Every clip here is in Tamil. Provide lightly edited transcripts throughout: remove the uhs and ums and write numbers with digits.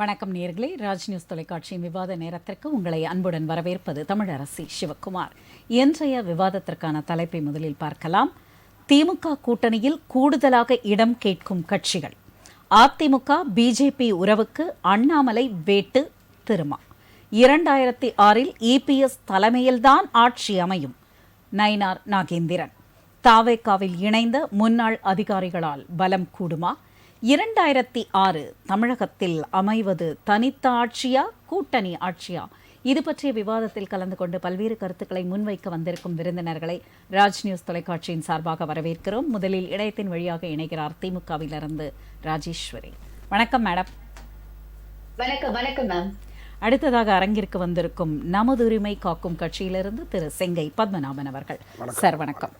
வணக்கம் நேயர்களே, ராஜ் நியூஸ் தொலைக்காட்சியின் விவாத நேரத்திற்கு உங்களை அன்புடன் வரவேற்பது தமிழரசி சிவக்குமார். இன்றைய விவாதத்திற்கான தலைப்பை முதலில் பார்க்கலாம். திமுக கூட்டணியில் கூடுதலாக இடம் கேட்கும் கட்சிகள். அதிமுக பிஜேபி உறவுக்கு அண்ணாமலை வேட்டு திருமா. 2006 இபிஎஸ் தலைமையில்தான் ஆட்சி அமையும். நயினார் நாகேந்திரன். தாவேகாவில் இணைந்த முன்னாள் அதிகாரிகளால் பலம் கூடுமா? 2006 தமிழகத்தில் அமைவது தனித்த ஆட்சியா, கூட்டணி ஆட்சியா? இது பற்றிய விவாதத்தில் கலந்து கொண்டு பல்வேறு கருத்துக்களை முன்வைக்க வந்திருக்கும் விருந்தினர்களை ராஜ் நியூஸ் தொலைக்காட்சியின் சார்பாக வரவேற்கிறோம். முதலில் இணையத்தின் வழியாக இணைகிறார் திமுகவிலிருந்து ராஜேஸ்வரி. வணக்கம் மேடம். வணக்கம். வணக்கம் மேம். அடுத்ததாக அரங்கிற்கு வந்திருக்கும் நமது உரிமை காக்கும் கட்சியிலிருந்து திரு செங்கை பத்மநாபன் அவர்கள். சார் வணக்கம்.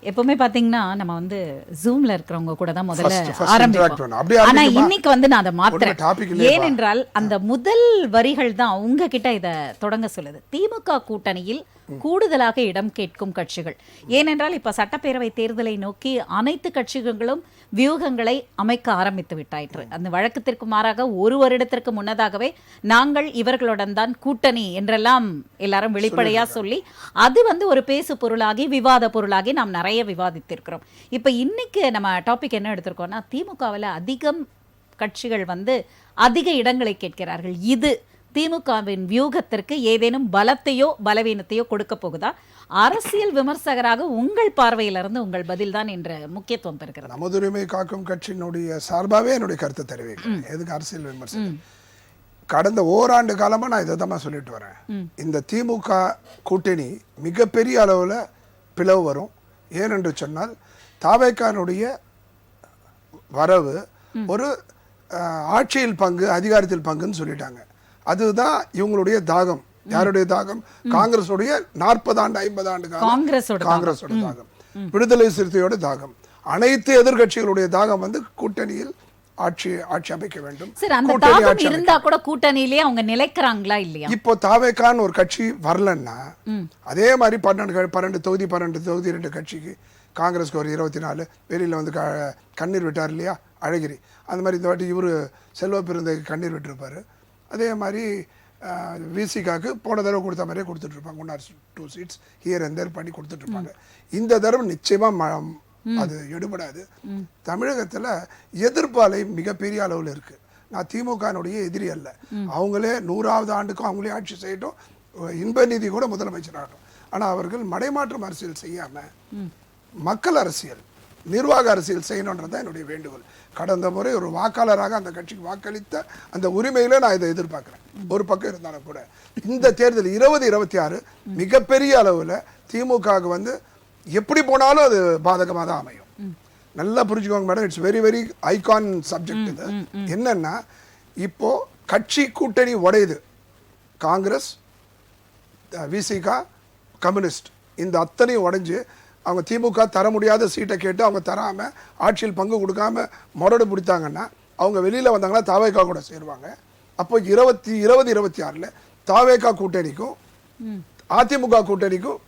எப்பவுமே பாத்தீங்கன்னா நம்ம வந்து ஜூம்ல இருக்கிறவங்க கூட தான் முதல்ல ஆரம்பிப்போம். ஆனா இன்னைக்கு வந்து நான் அதை மாத்திரேன். ஏனென்றால் அந்த முதல் வரிகள் தான் உங்ககிட்ட இதை தொடங்க சொல்லுது. திமுக கூட்டணியில் கூடுதலாக இடம் கேட்கும் கட்சிகள். ஏனென்றால் இப்ப சட்டப்பேரவை தேர்தலை நோக்கி அனைத்து கட்சிகளும் வியூகங்களை அமைக்க ஆரம்பித்து விட்டாயிற்று. அந்த வழக்கத்திற்கு மாறாக ஒரு வருடத்திற்கு முன்னதாகவே நாங்கள் இவர்களுடன் தான் கூட்டணி என்றெல்லாம் எல்லாரும் வெளிப்படையா சொல்லி அது வந்து ஒரு பேசு பொருளாகி விவாத பொருளாகி நாம் நிறைய விவாதித்திருக்கிறோம். இப்ப இன்னைக்கு நம்ம டாபிக் என்ன எடுத்திருக்கோம்னா, திமுகவில் அதிகம் கட்சிகள் வந்து அதிக இடங்களை கேட்கிறார்கள். இது திமுகவின் வியூகத்திற்கு ஏதேனும் பலத்தையோ பலவீனத்தையோ கொடுக்க போகுதா? அரசியல் விமர்சகராக உங்கள் பார்வையிலிருந்து உங்கள் பதில் தான் என்ற முக்கியத்துவம் பெறுகிறது. நமது உரிமை காக்கும் கட்சியினுடைய சார்பாகவே என்னுடைய கருத்தை தெரிவிக்கிறேன். எதுக்கு அரசியல் விமர்சனம்? கடந்த ஓராண்டு காலமா நான் இதை தான் சொல்லிட்டு வரேன். இந்த திமுக கூட்டணி மிகப்பெரிய அளவில் பிளவு வரும். ஏனென்று சொன்னால் தாவேகானுடைய வரவு ஒரு ஆட்சியில் பங்கு, அதிகாரத்தில் பங்குன்னு சொல்லிட்டாங்க. அதுதான் இவங்களுடைய தாகம். யாருடைய தாகம்? காங்கிரஸுடைய 40 ஆண்டு 50 ஆண்டு காங்கிரஸோட தாகம், விடுதலை சிறுத்தையோட தாகம், அனைத்து எதிர்கட்சிகளுடைய தாகம் வந்து கூட்டணியில் ஆட்சி அமைக்க வேண்டும். இருந்தா கூட கூட்டணியிலே அவங்க நிலைக்கிறாங்களா இல்லையா? இப்போ தாவேகான் ஒரு கட்சி வரலன்னா அதே மாதிரி 12 தொகுதி 2 கட்சிக்கு, காங்கிரஸ்க்கு ஒரு 24, வெளியில வந்து கண்ணீர் விட்டார் இல்லையா அழகிரி. அந்த மாதிரி இந்த வாட்டி இவரு செல்வ பெருந்தைக்கு கண்ணீர் விட்டுருப்பாரு. அதே மாதிரி விசிகாக்கு போன தடவை கொடுத்த மாதிரியே கொடுத்துட்டு இருப்பாங்க. 2 சீட்ஸ் ஹியர் அண்ட் தேர் பண்ணி கொடுத்துட்டு இருப்பாங்க. இந்த தடவை நிச்சயமா அது எடுபடாது. தமிழகத்துல எதிர்ப்பு அலை மிகப்பெரிய அளவில் இருக்கு. நான் திமுகனுடைய எதிரி அல்ல. அவங்களே 100வது ஆண்டுக்கும் அவங்களே ஆட்சி செய்யட்டும், இன்ப நிதி கூட முதலமைச்சர் ஆகட்டும். ஆனா அவர்கள் மடைமாற்றம் அரசியல் செய்யாம மக்கள் அரசியல், நிர்வாக அரசியல் செய்யணுன்றதான் என்னுடைய வேண்டுகோள். கடந்த முறை ஒரு வாக்காளராக அந்த கட்சிக்கு வாக்களித்த அந்த உரிமையில நான் இதை எதிர்பார்க்கிறேன். ஒரு பக்கம் இருந்தாலும் கூட இந்த தேர்தல் 2026 மிகப்பெரிய அளவுல திமுக வந்து எப்படி போனாலும் அது பாதகமாக தான் அமையும். நல்லா புரிஞ்சுக்கோங்க madam. It's very very icon subject. இது என்னன்னா, இப்போ கட்சி கூட்டணி உடையுது. காங்கிரஸ், விசிகா, கம்யூனிஸ்ட் இந்த அத்தனையும் உடைஞ்சு அவங்க திமுக தர முடியாத சீட்டை கேட்டு அவங்க தராம ஆட்சியில் பங்கு கொடுக்காம முரடு பிடித்தாங்கன்னா அவங்க வெளியில வந்தாங்கன்னா தாவேகா கூட சேருவாங்க. அப்போ 2026 தாவேகா கூட்டணிக்கும் அதிமுக கூட்டணிக்கும்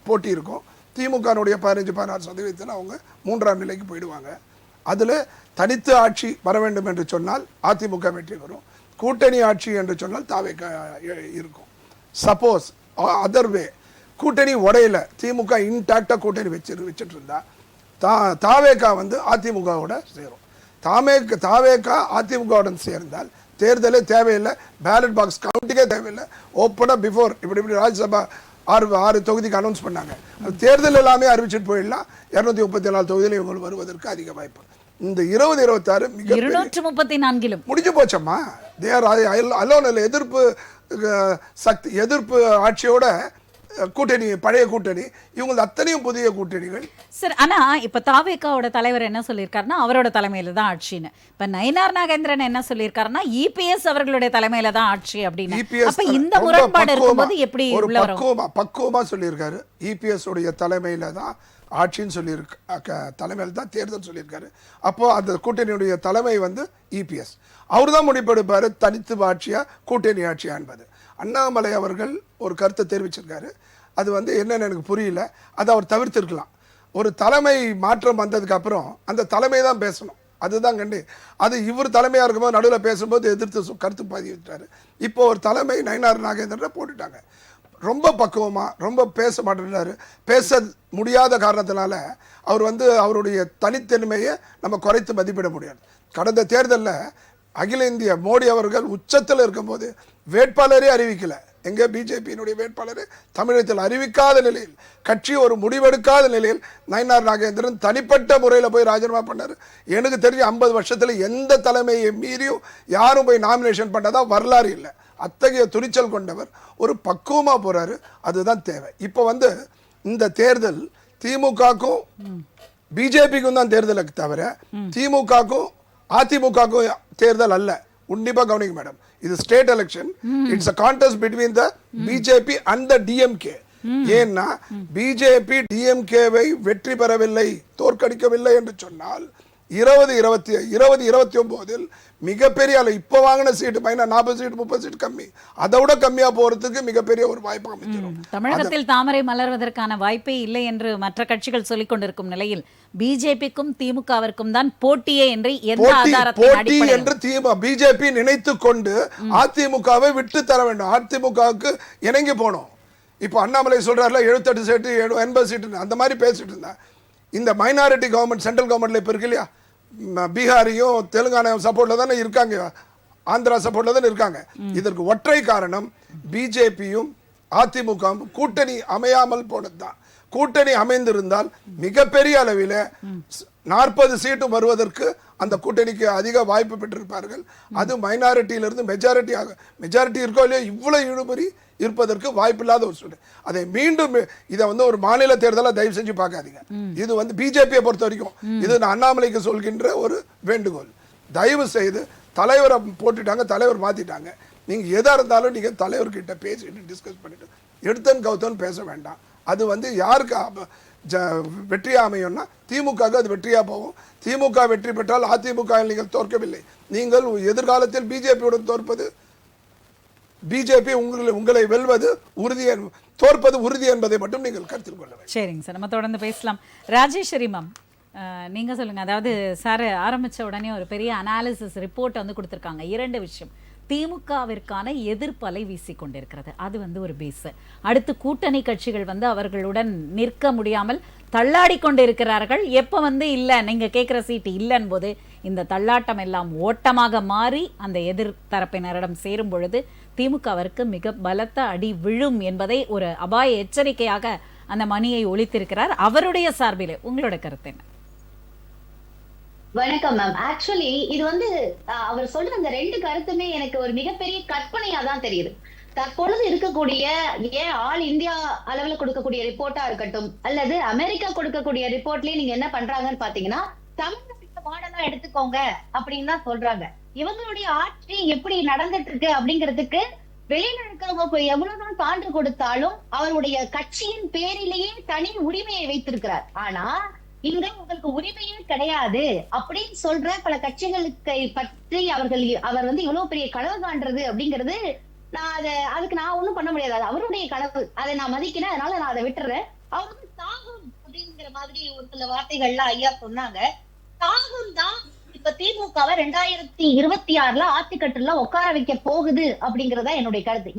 போட்டி இருக்கும். திமுகனுடைய 15-16% அவங்க 3ஆம் நிலைக்கு போயிடுவாங்க. அதுல தனித்து ஆட்சி வர வேண்டும் என்று சொன்னால் அதிமுக வெற்றி வரும். கூட்டணி ஆட்சி என்று சொன்னால் தாவேகா இருக்கும். சப்போஸ் அதர் வே கூட்டணி உடையில திமுக இன்டாக்டா கூட்டணி வச்சுட்டு இருந்தா தாவேகா வந்து அதிமுகவோட சேரும். தாவேகா அதிமுகவுடன் சேர்ந்தால் தேர்தலே தேவையில்லை, பேலட் பாக்ஸ் கவுண்டிங்கே தேவையில்லை. ஓப்பனா பிஃபோர் இப்படி ராஜ்யசபா 6 தொகுதிக்கு அனௌன்ஸ் பண்ணாங்க. தேர்தல் எல்லாமே அறிவிச்சுட்டு போயிடலாம். 234 தொகுதியில் இவங்க வருவதற்கு அதிக வாய்ப்பு. இந்த 2026 மிக 234 முடிஞ்சு போச்சம்மா. எதிர்ப்பு சக்தி, எதிர்ப்பு ஆட்சியோட கூட்டணி, பழைய கூட்டணி, இவங்க அத்தனையும் புதிய கூட்டணிகள். சார், ஆனா இப்ப தாவேகாவோட தலைவர் என்ன சொல்லியிருக்காருன்னா அவரோட தலைமையில தான் ஆட்சின்னு. இப்ப நயினார் நாகேந்திரன் என்ன சொல்லியிருக்காருன்னா இபிஎஸ் அவர்களுடைய தலைமையில தான் ஆட்சி அப்படின்னு. அப்ப இந்த முரண்பாடு இருக்கும்போது எப்படி பக்குவமா சொல்லியிருக்காரு. இபிஎஸ் உடைய தலைமையில தான் ஆட்சின்னு சொல்லியிருக்க, தலைமையில தான் தேர்தல் சொல்லியிருக்காரு. அப்போ அந்த கூட்டணியுடைய தலைமை வந்து இபிஎஸ். அவர் தான் முடிப்பெடுப்பாரு தனித்து ஆட்சியா கூட்டணி ஆட்சியா என்பது. அண்ணாமலை அவர்கள் ஒரு கருத்தை தெரிவிச்சிருக்காரு. அது வந்து என்னன்னு எனக்கு புரியல. அதை அவர் தவிர்த்திருக்கலாம். ஒரு தலைமை மாற்றம் வந்ததுக்கு அப்புறம் அந்த தலைமை தான் பேசணும். அதுதான் கண்டு அது இவர் தலைமையாக இருக்கும்போது நடுவில் பேசும்போது எதிர்த்து கருத்து பதிவிட்டார். இப்போ ஒரு தலைமை நயினார் நாகேந்திரனை போட்டுட்டாங்க. ரொம்ப பக்குவமாக ரொம்ப பேச மாட்டேன்னாரு. பேச முடியாத காரணத்தினால அவர் அவருடைய தனித்தன்மையை நம்ம குறைத்து மதிப்பிட முடியாது. கடந்த தேர்தலில் அகில இந்திய மோடி அவர்கள் உச்சத்தில் இருக்கும்போது வேட்பாளரே அறிவிக்கலை. எங்கே பிஜேபியினுடைய வேட்பாளரை தமிழகத்தில் அறிவிக்காத நிலையில், கட்சி ஒரு முடிவெடுக்காத நிலையில் நயினார் நாகேந்திரன் தனிப்பட்ட முறையில் போய் ராஜினாமா பண்ணார். எனக்கு தெரிஞ்ச 50 வருஷத்தில் எந்த தலைமையை மீறியும் யாரும் போய் நாமினேஷன் பண்ணதா வரலாறு இல்லை. அத்தகைய துணிச்சல் கொண்டவர், ஒரு பக்குவமாக போகிறாரு. அதுதான் தேவை. இப்போ இந்த தேர்தல் திமுகக்கும் பிஜேபிக்கும் தான் தேர்தலை தவிர திமுகக்கும் அதிமுகக்கும் தேர்தல் அல்ல. உன்னிப்பா கவனிங்க மேடம், இது state election. It's a contest between the BJP and the DMK. ஏன்னா பிஜேபி டிஎம்கேவை வெற்றி பெறவில்லை, தோற்கடிக்கவில்லை என்று சொன்னால் 2029 மிகப்பெரிய இப்போ வாங்கின சீட்டு 40 சீட்டு 30 சீட்டு கம்மி, அதை விட கம்மியா போறதுக்கு மிகப்பெரிய ஒரு வாய்ப்பு அமைச்சிடும். தமிழகத்தில் தாமரை மலர்வதற்கான வாய்ப்பே இல்லை என்று மற்ற கட்சிகள் சொல்லிக் கொண்டிருக்கும் நிலையில் பிஜேபிக்கும் திமுகவிற்கும் தான் போட்டியே என்று எந்த போட்டி என்று பிஜேபி நினைத்து கொண்டு அதிமுகவை விட்டு தர வேண்டும். அதிமுகவுக்கு இணங்கி போனோம். இப்போ அண்ணாமலை சொல்றாருல 78 சீட்டு 80 சீட்டு அந்த மாதிரி பேசிட்டு இருந்தா, இந்த மைனாரிட்டி கவர்மெண்ட் சென்ட்ரல் கவர்மெண்ட்ல இப்போ இருக்கு இல்லையா, பீகாரியும் தெலுங்கானா சப்போர்ட்ல தானே இருக்காங்க, ஆந்திரா சப்போர்ட்ல தானே இருக்காங்க. இதற்கு ஒற்றை காரணம் பிஜேபியும் அதிமுகவும் கூட்டணி அமையாமல் போனதுதான். கூட்டணி அமைந்திருந்தால் மிகப்பெரிய அளவில் 40 சீட்டு வருவதற்கு அந்த கூட்டணிக்கு அதிக வாய்ப்பு பெற்றிருப்பார்கள். அது மைனாரிட்டியிலிருந்து மெஜாரிட்டி இருக்கோ இல்லையோ இவ்வளவு இழுபறி இருப்பதற்கு வாய்ப்பில்லாத ஒரு சூழ்நிலை. அதை மீண்டும் இதை ஒரு மாநில தேர்தலை தயவு செஞ்சு பார்க்காதீங்க. இது பிஜேபியை பொறுத்த வரைக்கும் இது அண்ணாமலைக்கு சொல்கின்ற ஒரு வேண்டுகோள். தயவு செய்து தலைவரை போட்டுட்டாங்க, தலைவர் மாத்திட்டாங்க. நீங்க எதா இருந்தாலும் நீங்க தலைவர்கிட்ட பேசிட்டு டிஸ்கஸ் பண்ணிட்டு எடுத்தன் கவுத்தன் பேச வேண்டாம். அது யாருக்கு வெற்றியா அமையும்னா திமுக அது வெற்றியா போகும். திமுக வெற்றி பெற்றால் அதிமுக நீங்கள் தோற்கவில்லை. நீங்கள் எதிர்காலத்தில் பிஜேபியுடன் தோற்பது, பிஜேபி உங்களை வெல்வது உறுதி, தோற்பது உறுதி என்பதை மட்டும் நீங்கள் கருத்தில் கொள்ள வேண்டும். சரிங்க சார், நம்ம தொடர்ந்து பேசலாம். ராஜேஸ்வரி மேம், நீங்க சொல்லுங்க. அதாவது சார் ஆரம்பிச்ச உடனே ஒரு பெரிய அனாலிசிஸ் ரிப்போர்ட் கொடுத்திருக்காங்க. 2 விஷயம். திமுகவிற்கான எதிர்ப்பு அலை வீசிக்கொண்டிருக்கிறது, அது ஒரு பேஸ். அடுத்து கூட்டணி கட்சிகள் அவர்களுடன் நிற்க முடியாமல் தள்ளாடி கொண்டிருக்கிறார்கள். எப்போ இல்லை நீங்க கேட்குற சீட்டு இல்லைன்னு போது இந்த தள்ளாட்டம் எல்லாம் ஓட்டமாக மாறி அந்த எதிர் தரப்பினரிடம் சேரும் பொழுது திமுகவிற்கு மிக பலத்த அடி விழும் என்பதை ஒரு அபாய எச்சரிக்கையாக அந்த மணியை ஒலித்திருக்கிறார். அவருடைய சார்பிலே உங்களோட கருத்து என்ன? வணக்கம் மேம். ஆக்சுவலி இது அவர் சொல்ற அந்த 2 கருத்துமே எனக்கு ஒரு மிகப்பெரிய கற்பனையா தான் தெரியுது. தற்பொழுது இருக்கக்கூடிய ஆல் இந்தியா அளவுல கொடுக்கக்கூடிய ரிப்போர்ட்டா இருக்கட்டும், அல்லது அமெரிக்கா கொடுக்கக்கூடிய ரிப்போர்ட்லயே நீங்க என்ன பண்றாங்கன்னு பாத்தீங்கன்னா, தமிழ்நாட்டு மாடலா எடுத்துக்கோங்க அப்படின்னு தான் சொல்றாங்க. இவங்களுடைய ஆட்சி எப்படி நடந்துட்டு இருக்கு அப்படிங்கிறதுக்கு வெளியில இருக்கிறவங்க எவ்வளவுதான் சான்று கொடுத்தாலும் அவருடைய கட்சியின் பேரிலேயே தனி உரிமையை வைத்திருக்கிறார். ஆனா இங்க உங்களுக்கு உரிமையே கிடையாது அப்படின்னு சொல்ற பல கட்சிகளுக்கு பற்றி அவர் இவ்வளவு பெரிய கனவு காண்றது அப்படிங்கிறது அதுக்கு நான் ஒண்ணும் பண்ண முடியாது. அது அவருடைய கனவு, அதை நான் மதிக்கிறேன், அதனால நான் அதை விட்டுறேன். அவருக்கு தாகம் அப்படிங்கிற மாதிரி ஒரு சில வார்த்தைகள்லாம் ஐயா சொன்னாங்க. தாகம் தான் இப்ப திமுகவை 2026 ஆத்திக்கட்டுல உட்கார வைக்க போகுது அப்படிங்கறதா என்னுடைய கருத்து.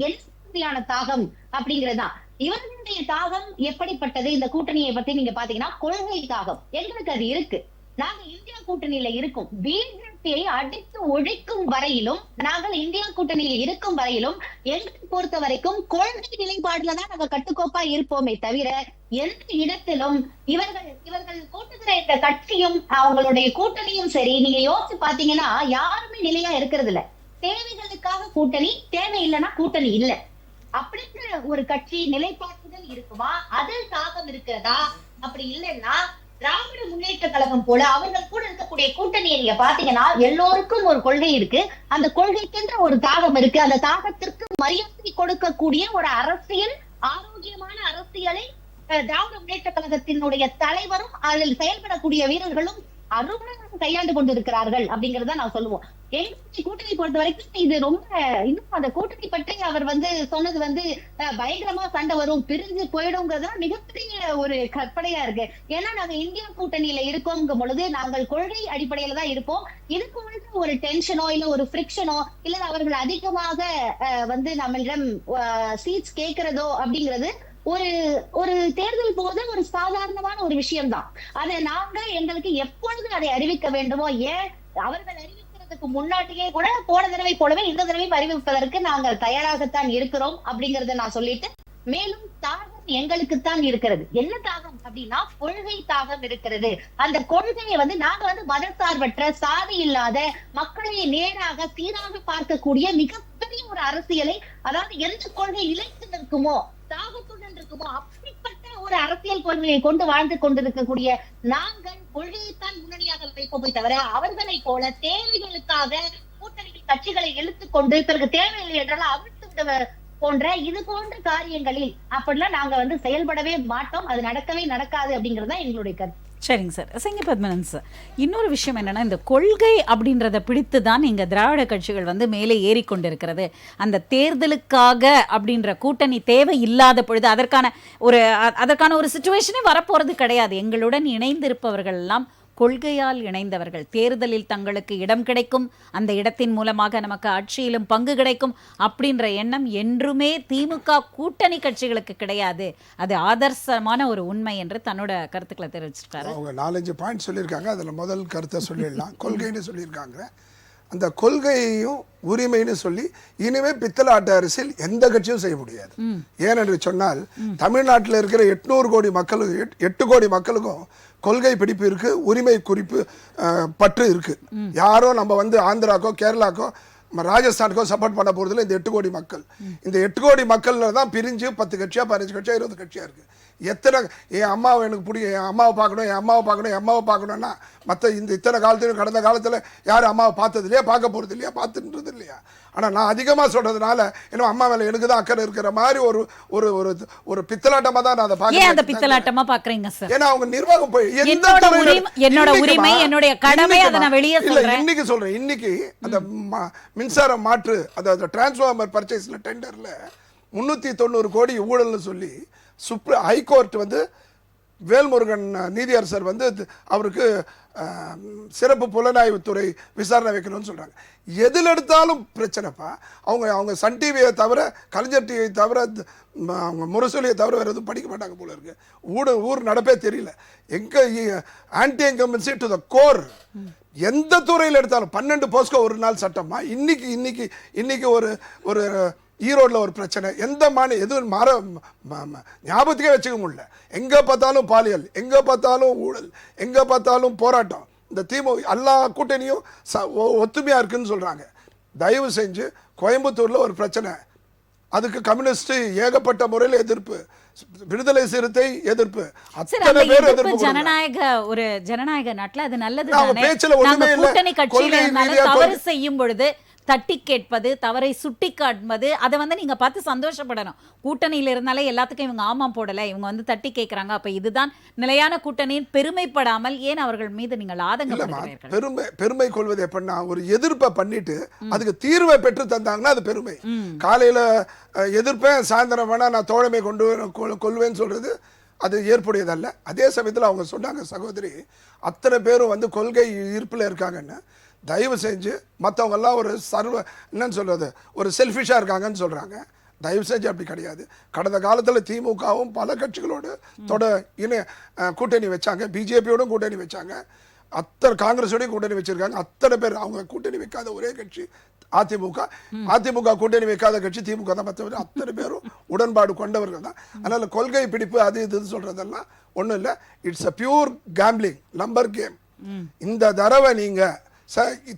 என்ன தாகம் அப்படிங்கறதுதான். இவர்களுடைய தாகம் எப்படிப்பட்டது? இந்த கூட்டணியை பத்தி நீங்க பாத்தீங்கன்னா கொள்கை தாகம் எங்களுக்கு அது இருக்கு. நாங்க இந்தியா கூட்டணியில இருக்கோம். பிஜேபியை அடித்து ஒழிக்கும் வரையிலும், நாங்கள் இந்தியா கூட்டணியில் இருக்கும் வரையிலும் எங்களை பொறுத்த வரைக்கும் கொள்கை நிலைப்பாடுலதான் நாங்க கட்டுக்கோப்பா இருப்போமே தவிர எந்த இடத்திலும் இவர்கள் கூட்டுகிற இந்த கட்சியும் அவங்களுடைய கூட்டணியும் சரி, நீங்க யோசிச்சு பாத்தீங்கன்னா யாருமே நிலையா இருக்கிறது இல்ல. தேவைகளுக்காக கூட்டணி, தேவை இல்லைன்னா கூட்டணி இல்ல அப்படிங்கிற ஒரு கட்சி நிலைப்பாட்டுகள் இருக்குமா? அதில் தாகம் இருக்கிறதா? அப்படி இல்லைன்னா திராவிட முன்னேற்ற கழகம் போல அவர்கள் கூட இருக்கக்கூடிய கூட்டணியை நீங்க பாத்தீங்கன்னா எல்லோருக்கும் ஒரு கொள்கை இருக்கு. அந்த கொள்கைக்கென்ற ஒரு தாகம் இருக்கு. அந்த தாகத்திற்கு மரியாதை கொடுக்கக்கூடிய ஒரு அரசியல், ஆரோக்கியமான அரசியலை திராவிட முன்னேற்ற கழகத்தினுடைய தலைவரும் அதில் செயல்படக்கூடிய வீரர்களும் அருமையாக கையாண்டு கொண்டிருக்கிறார்கள் அப்படிங்கறத நான் சொல்லுவோம். எங்களுடைய கூட்டணி பொறுத்த வரைக்கும் இது ரொம்ப இன்னும் அந்த கூட்டணி பற்றி அவர் சொன்னது பயங்கரமா சண்டை வரும், பிரிஞ்சு போயிடுங்கிறதா மிகப்பெரிய ஒரு கற்பனையா இருக்கு. ஏன்னா நாங்க இந்தியா கூட்டணியில இருக்கோங்கும் பொழுது நாங்கள் கொள்கை அடிப்படையில தான் இருப்போம். இதுக்கு ஒரு டென்ஷனோ இல்ல ஒரு ஃபிரிக்ஷனோ இல்ல அவர்கள் அதிகமாக நம்மளிடம் சீட்ஸ் கேட்கிறதோ அப்படிங்கிறது ஒரு தேர்தல் போது ஒரு சாதாரணமான ஒரு விஷயம் தான். அதை நாங்க எங்களுக்கு எப்பொழுது அதை அறிவிக்க வேண்டுமோ, ஏன் அவர்கள் அறிவிக்கிறதுக்கு முன்னாடியே கூட போன தடவை போலவே இந்த தடவையும் அறிவிப்பதற்கு நாங்கள் தயாராகத்தான் இருக்கிறோம் அப்படிங்கறத நான் சொல்லிட்டு, மேலும் தாகம் எங்களுக்குத்தான் இருக்கிறது. என்ன தாகம் அப்படின்னா கொள்கை தாகம் இருக்கிறது. அந்த கொள்கையை நாங்க மதசார்பற்ற, சாதி இல்லாத, மக்களை நேராக சீராக பார்க்கக்கூடிய மிகப்பெரிய ஒரு அரசியலை, அதாவது எந்த கொள்கை இழைத்து நிற்குமோ, தாகத்துடன் இருக்குமோ அப்படிப்பட்ட ஒரு அரசியல் கொள்கையை கொண்டு வாழ்ந்து கொண்டிருக்கக்கூடிய நாங்கள் கொள்கையைத்தான் முன்னணியாக வைப்போமே தவிர அவர்களை போல தேவைகளுக்காக கூட்டணி கட்சிகளை இழுத்துக் கொண்டு பிறகு தேவையில்லை என்றால் அவிழ்த்து போன்ற இது போன்ற காரியங்களில் அப்படிலாம் நாங்க செயல்படவே மாட்டோம். அது நடக்கவே நடக்காது அப்படிங்கறது தான் எங்களுடைய கருத்து. சரிங்க சார். செங்கை பத்மநாபன் சார், இன்னொரு விஷயம் என்னன்னா, இந்த கொள்கை அப்படின்றத பிடித்து தான் இங்கே திராவிட கட்சிகள் மேலே ஏறிக்கொண்டிருக்கிறது. அந்த தேர்தலுக்காக அப்படின்ற கூட்டணி தேவை இல்லாத பொழுது அதற்கான ஒரு சிச்சுவேஷனே வரப்போறது கிடையாது. எங்களுடன் இணைந்திருப்பவர்கள் எல்லாம் கொள்கையால் இணைந்தவர்கள். தேர்தலில் தங்களுக்கு இடம் கிடைக்கும், அந்த இடத்தின் மூலமாக நமக்கு ஆட்சியிலும் பங்கு கிடைக்கும் அப்படின்ற எண்ணம் என்றுமே திமுக கூட்டணி கட்சிகளுக்கு கிடையாது. அது ஆதர்சமான ஒரு உண்மை என்று தன்னோட கருத்துக்களை தெரிவிச்சிருக்காரு. அவங்க 4-5 பாயிண்ட் சொல்லியிருக்காங்க. அதில் முதல் கருத்தை சொல்லிடலாம். கொள்கைன்னு சொல்லியிருக்காங்க. அந்த கொள்கையையும் உரிமைன்னு சொல்லி இனிமே பித்தலாட்ட அரசியல் எந்த கட்சியும் செய்ய முடியாது. ஏனென்று சொன்னால் தமிழ்நாட்டில் இருக்கிற 800 கோடி மக்களுக்கு 8 கோடி மக்களுக்கும் கொள்கை பிடிப்பு இருக்கு, உரிமை குறிப்பு பற்று இருக்கு. யாரோ நம்ம ஆந்திராக்கோ கேரளாக்கோ ராஜஸ்தானுக்கோ சப்போர்ட் பண்ண போறதுல இந்த 8 கோடி மக்கள். இந்த 8 கோடி மக்கள்ல தான் பிரிஞ்சு 10 கட்சியா 15 கட்சியா 20 கட்சியா இருக்கு. எத்தனை என் அம்மாவை எனக்கு பிடிக்கும், என் அம்மாவை பார்க்கணும்னா மற்ற இத்தனை காலத்திலும் கடந்த காலத்தில் யாரும் அம்மாவை பார்த்தது இல்லையா, பார்க்க போகிறது இல்லையா, பார்த்துன்றது இல்லையா. ஆனால் நான் அதிகமாக சொல்றதுனால இன்னும் அம்மா மேலே எனக்கு தான் அக்கறை இருக்கிற மாதிரி ஒரு ஒரு ஒரு ஒரு பித்தலாட்டமாக தான் நான் அதை பார்க்கிறேன். அந்த பித்தலாட்டமா பார்க்குறீங்க சார்? ஏன்னா அவங்க நிர்வாகம் போய் என்னோட உரிமை, என்னுடைய கடமை, அதை நான் வெளியே சொல்றேன். இன்னைக்கு சொல்றேன், இன்னைக்கு அந்த மின்சார மாற்று அந்த டிரான்ஸ்ஃபார்மர் பர்ச்சேஸ்ல டெண்டர்ல 390 கோடி ஊழல்னு சொல்லி ஹைகோர்ட் வேல்முருகன் நீதியரசர் அவருக்கு சிறப்பு புலனாய்வுத்துறை விசாரணை வைக்கணும்னு சொல்றாங்க. எதில் எடுத்தாலும் பிரச்சனைப்பா. அவங்க சன் டிவியை தவிர, கலைஞர் டிவியை தவிர, அவங்க முரசொலியை தவிர வேற எதுவும் படிக்க மாட்டாங்க போல இருக்கு. ஊர் நடப்பே தெரியல. Anti incumbency to the core. எந்த துறையில் எடுத்தாலும் 12 போஸ்கோ ஒரு நாள் சட்டமா. இன்னைக்கு ஒரு ஈரோடில் ஒரு பிரச்சனை. எந்த எதுவும் ஞாபகத்துக்கே வச்சுக்க முடியல. எங்கே பார்த்தாலும் பாலியல், எங்கே பார்த்தாலும் ஊழல், எங்கே பார்த்தாலும் போராட்டம். இந்த எல்லா கூட்டணியும் ஒத்துமையாக இருக்குன்னு சொல்கிறாங்க. தயவு செஞ்சு கோயம்புத்தூரில் ஒரு பிரச்சனை, அதுக்கு கம்யூனிஸ்ட் ஏகப்பட்ட முறையில் எதிர்ப்பு, விடுதலை சிறுத்தை எதிர்ப்பு, அத்தனை பேர் எதிர்ப்பு. ஜனநாயக நாட்டில் அது நல்லது. கூட்டணி கட்சியில தவறு செய்யும் பொழுது தட்டி கேட்பது, தவறை சுட்டி காட்டுவது, அதை நீங்க பார்த்து சந்தோஷப்படணும். கூட்டணியில இருந்தாலே எல்லாத்துக்கும் இவங்க ஆமாம் போடல, இவங்க தட்டி கேட்கறாங்க, அப்ப இதுதான் நிலையான கூட்டணியின் பெருமைப்படாமல் ஏன் அவர்கள் மீது நீங்கள் ஆதங்கப்படுகிறீர்கள்? பெருமை கொள்வது எப்படின்னா, ஒரு எதிர்ப்பை பண்ணிட்டு அதுக்கு தீர்வை பெற்று தந்தாங்கன்னா அது பெருமை. காலையில எதிர்ப்பேன், சாயந்தரம் வேணா நான் தோழமை கொள்வேன்னு சொல்றது அது ஏற்புடையதல்ல. அதே சமயத்தில் அவங்க சொன்னாங்க, சகோதரி அத்தனை பேரும் கொள்கை ஈர்ப்பில் இருக்காங்கன்னு. தயவு செஞ்சு மற்றவங்க எல்லாம் என்னன்னு சொல்றது, ஒரு செல்ஃபிஷா இருக்காங்கன்னு சொல்றாங்க. தயவு செஞ்சு அப்படி கிடையாது. கடந்த காலத்தில் திமுகவும் பல கட்சிகளோடு கூட்டணி வச்சாங்க, பிஜேபியோடும் கூட்டணி வச்சாங்க, காங்கிரஸோடையும் கூட்டணி வச்சிருக்காங்க. அத்தனை பேர் அவங்க கூட்டணி வைக்காத ஒரே கட்சி அதிமுக கூட்டணி வைக்காத கட்சி திமுக தான். மற்றவர்கள் அத்தனை பேரும் உடன்பாடு கொண்டவர்கள் தான். அதனால கொள்கை பிடிப்பு அது இதுன்னு சொல்றதெல்லாம் ஒன்றும் இல்லை. It's a pure gambling, number game. இந்த தடவை நீங்க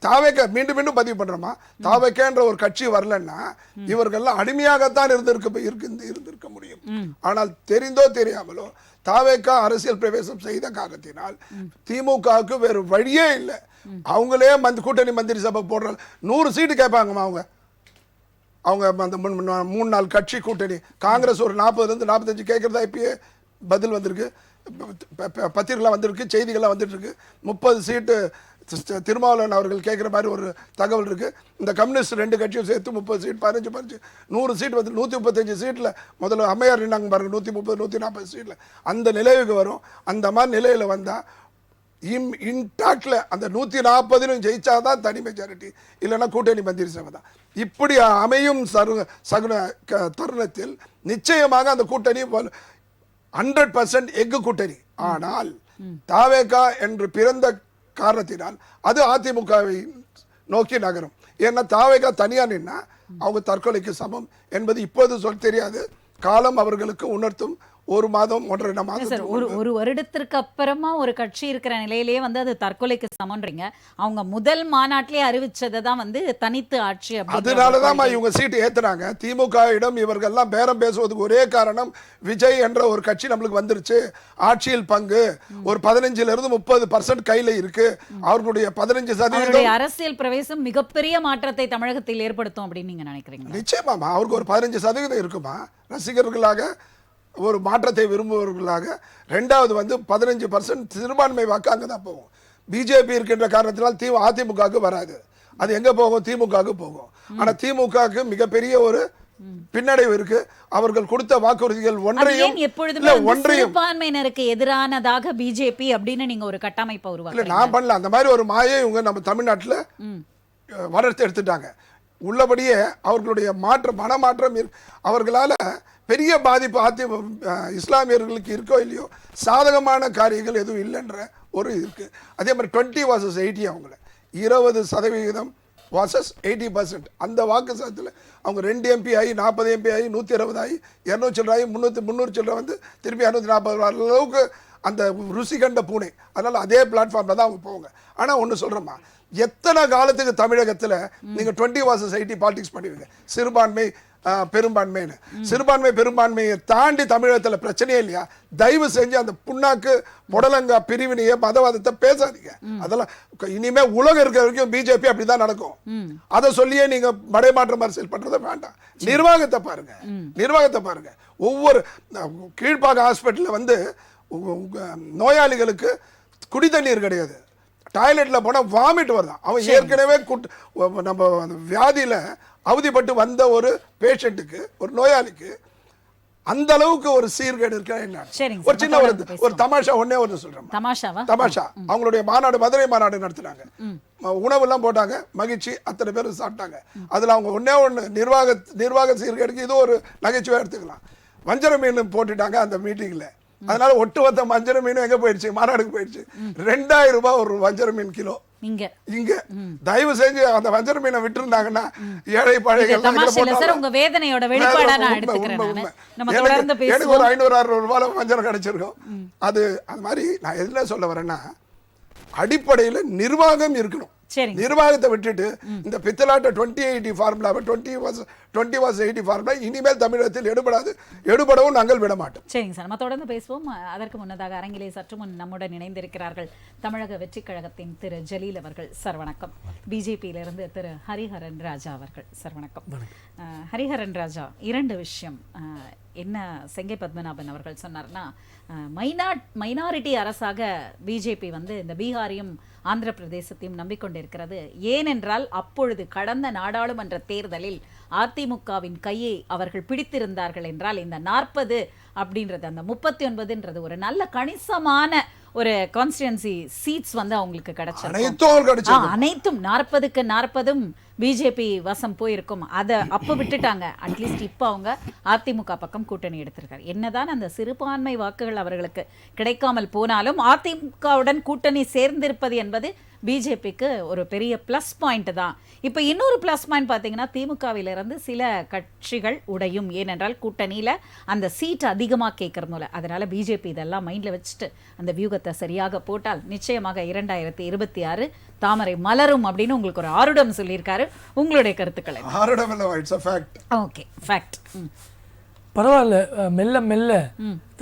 தாவேக்க மீண்டும் பதிவு பண்றோமா, தாவேக்கன்ற ஒரு கட்சி வரலன்னா இவர்கள்லாம் அடிமையாகத்தான் இருந்திருக்க முடியும். ஆனால் தெரிந்தோ தெரியாமலோ தாவேக்கா அரசியல் பிரவேசம் செய்த காரணத்தினால் திமுகவுக்கு வேறு வழியே இல்லை. அவங்களே கூட்டணி மந்திரி சபை போடுற 100 சீட்டு கேட்பாங்கம்மா. அவங்க அந்த 3-4 கட்சி கூட்டணி, காங்கிரஸ் ஒரு 40 - 45 கேட்கறதா இப்பயே பதில் வந்திருக்கு, பத்திரிகைலாம் வந்திருக்கு, செய்திகள்லாம் வந்துட்டு இருக்கு. 30 சீட்டு திருமாவளவன் அவர்கள் கேட்குற மாதிரி ஒரு தகவல் இருக்கு. இந்த கம்யூனிஸ்ட் 2 கட்சியும் சேர்த்து 30 சீட் 15 100 சீட் வந்து 135 சீட்டில் முதல்ல அம்மையார் நின்னாங்க பாருங்க, 130 140 சீட்டில் அந்த நிலைவுக்கு வரும். அந்த மாதிரி நிலையில் வந்தால் இன்டாக்டில் அந்த 140 ஜெயிச்சாதான் தனி மெஜாரிட்டி, இல்லைன்னா கூட்டணி மந்திரி சபை தான். இப்படி அமையும் சகுன தருணத்தில் நிச்சயமாக அந்த கூட்டணி 100% எஃகு கூட்டணி. ஆனால் தாவேகா என்று பிறந்த காரணத்தினால் அது அதிமுகவை நோக்கி நகரும். ஏன்னா தாவேகா தனியா நின்னா அவங்க தற்கொலைக்கு சமம் என்பது இப்போது தெரியாது, காலம் அவர்களுக்கு உணர்த்தும். 1 மாதம் 1.5 மாதம் ஒரு வருடத்திற்கு அப்புறமா ஒரு கட்சி இருக்கிற நிலையிலேயே வந்து அது தற்கொலைக்கு சமன்றீங்க. அவங்க முதல் மாநாட்டிலே அறிவிச்சதை தான் வந்து தனித்து ஆட்சி. அதனாலதான் இவங்க சீட்டு ஏத்துறாங்க. திமுக இடம் இவர்கள்லாம் பேரம் பேசுவதுக்கு ஒரே காரணம், விஜய் என்ற ஒரு கட்சி நம்மளுக்கு வந்துருச்சு, ஆட்சியில் பங்கு ஒரு 15% 30% கையில இருக்கு, அவர்களுடைய 15% அரசியல் பிரவேசம் மிகப்பெரிய மாற்றத்தை தமிழகத்தில் ஏற்படுத்தும் அப்படின்னு நீங்க நினைக்கிறீங்க? நிச்சயமாமா அவருக்கு ஒரு 15% இருக்குமா, ரசிகர்களாக ஒரு மாற்றத்தை விரும்புபவர்களாக. 2வது வந்து 15% சிறுபான்மை வாக்கு அங்கே தான் போகும். பிஜேபி இருக்கின்ற காரணத்தினால் அதிமுகவுக்கு வராது, அது எங்க போகும், திமுகவுக்கு போகும். ஆனா திமுகவுக்கு மிகப்பெரிய ஒரு பின்னடைவு இருக்கு. அவர்கள் கொடுத்த வாக்குறுதிகள் ஒன்றையும் சிறுபான்மையினருக்கு எதிரானதாக பிஜேபி அப்படின்னு நீங்க ஒரு கட்டமைப்பை உருவாக்கல. நான் பண்ணல அந்த மாதிரி ஒரு மாயை இவங்க நம்ம தமிழ்நாட்டில் வளர்த்து எடுத்துட்டாங்க. உள்ளபடியே அவர்களுடைய மனமாற்றம் அவர்களால பெரிய பாதிப்பு இஸ்லாமியர்களுக்கு இருக்கோ இல்லையோ சாதகமான காரியங்கள் எதுவும் இல்லைன்ற ஒரு இருக்கு. அதே மாதிரி 20 vs 80 அவங்கள 20% vs 80%. அந்த வாக்கு சதத்தில் அவங்க 2 MP ஆகி 40 MP ஆகி 120 ஆகி 200 சில்லற ஆகி 300 சில்லற வந்து திருப்பி 240 அளவுக்கு அந்த ருசி கண்ட பூனை. அதனால அதே பிளாட்ஃபார்ம்ல தான் அவங்க போவாங்க. ஆனா ஒன்று சொல்றேம்மா, எத்தனை காலத்துக்கு தமிழகத்தில் நீங்க 20 vs 80 பாலிடிக்ஸ் பண்ணுவீங்க? சிறுபான்மை பெரும்பான்மைன்னு, சிறுபான்மை பெரும்பான்மையை தாண்டி தமிழகத்தில் பிரச்சனையே இல்லையா? தயவு செஞ்சு அந்த புண்ணாக்கு புடலங்கா பிரிவினையை மதவாதத்தை பேசாதீங்க. அதெல்லாம் இனிமே உலகம் இருக்கிற வரைக்கும் பிஜேபி அப்படிதான் நடக்கும். அதை சொல்லியே நீங்க மடைமாற்றம் அரசியல் பண்றதை வேண்டாம். நிர்வாகத்தை பாருங்க, நிர்வாகத்தை பாருங்க. ஒவ்வொரு கீழ்ப்பாக்க ஹாஸ்பிட்டல்ல வந்து நோயாளிகளுக்கு குடி தண்ணீர் கிடையாது, டாய்லெட்ல போனா வாமிட் வருதான். அவன் ஏற்கனவே நம்ம வியாதியில அவதிப்பட்டு வந்த ஒரு பேஷண்ட்டுக்கு, ஒரு நோயாளிக்கு அந்த அளவுக்கு ஒரு சீர்கேடு இருக்க. என்ன ஒரு சின்ன ஒரு தமாஷா ஒன்னே ஒன்று சொல்றேன். தமாஷா அவங்களுடைய மாநாடு, மதுரை மாநாடு நடத்துனாங்க. உணவு எல்லாம் போட்டாங்க, மகிழ்ச்சி, அத்தனை பேர் சாப்பிட்டாங்க. அதுல அவங்க ஒன்னே ஒன்று நிர்வாக சீர்கேடுக்கு இது ஒரு நகைச்சுவை எடுத்துக்கலாம். வஞ்சர மீன் போட்டுட்டாங்க அந்த மீட்டிங்ல. அதனால ஒட்டுமொத்த வஞ்சர மீன் எங்க போயிடுச்சு, மாநாடுக்கு போயிடுச்சு. 2000 ரூபாய் ஒரு வஞ்சர மீன் கிலோ. இங்க தயவு செஞ்சு அந்த வஞ்சர மீனை விட்டு இருந்தாங்கன்னா ஏழை பாழைகள் உங்க வேதனையோட வெளிப்பாடா நான் எடுத்துக்கிறேன். எனக்கு ஒரு 500-600 ரூபாய் வஞ்சரம் கிடைச்சிருக்கும். அது மாதிரி நான் எதுல சொல்ல வரேன்னா, அடிப்படையில் நிர்வாகம் இருக்கணும். நிர்வாகத்தை விட்டுட்டு இந்த பித்தலாட்ட 2080 ஃபார்முலா 20 vs 80 ஃபார்முலா இனிமேல் தமிழகத்தில் எடுபடவும் நாங்கள் விட மாட்டோம். சரிங்க சார், நம்ம தொடர்ந்து பேசுவோம். அதற்கு முன்னதாக அரங்கிலே சற்று முன் நம்முடன் இணைந்திருக்கிறார்கள் தமிழக வெற்றி கழகத்தின் திரு ஜலீல் அவர்கள். சார் வணக்கம். பிஜேபியிலிருந்து திரு ஹரிஹரன் ராஜா அவர்கள். சார் வணக்கம். ஹரிஹரன் ராஜா, 2 விஷயம். என்ன செங்கை பத்மநாபன் அவர்கள் சொன்னார்னா, மைனாரிட்டி அரசாக பிஜேபி வந்து இந்த பீகாரையும் ஆந்திர பிரதேசத்தையும் நம்பிக்கொண்டிருக்கிறது. ஏனென்றால் அப்பொழுது கடந்த நாடாளுமன்ற தேர்தலில் அதிமுகவின் கையை அவர்கள் பிடித்திருந்தார்கள் என்றால் இந்த 40 அப்படின்றது, அந்த 39ன்றது ஒரு நல்ல கணிசமான ஒரு கான்ஸ்டிட்யூன்சி சீட்ஸ் வந்து அவங்களுக்கு கிடைச்சிருக்கும். அனைத்தும் 40க்கு 40 பிஜேபி வசம் போயிருக்கும். அதை அப்போ விட்டுட்டாங்க. அட்லீஸ்ட் இப்போ அவங்க அதிமுக பக்கம் கூட்டணி எடுத்திருக்காரு. என்னதான் அந்த சிறுபான்மை வாக்குகள் அவர்களுக்கு கிடைக்காமல் போனாலும் அதிமுகவுடன் கூட்டணி சேர்ந்திருப்பது என்பது பிஜேபிக்கு ஒரு பெரிய ப்ளஸ் பாயிண்ட் தான். இப்போ இன்னொரு ப்ளஸ் பாயிண்ட் பார்த்தீங்கன்னா, திமுகவிலிருந்து சில கட்சிகள் உடையும். ஏனென்றால் கூட்டணியில் அந்த சீட் அதிகமாக கேட்கறதுனால. அதனால பிஜேபி இதெல்லாம் மைண்டில் வச்சுட்டு அந்த வியூகத்தை சரியாக போட்டால் நிச்சயமாக 2026 தாமரை மலரும் அப்படின்னு உங்களுக்கு ஒரு ஆருடம் சொல்லியிருக்காரு. உங்களுடைய கருத்துக்களை. Okay, fact. பரவாயில்ல, மெல்ல மெல்ல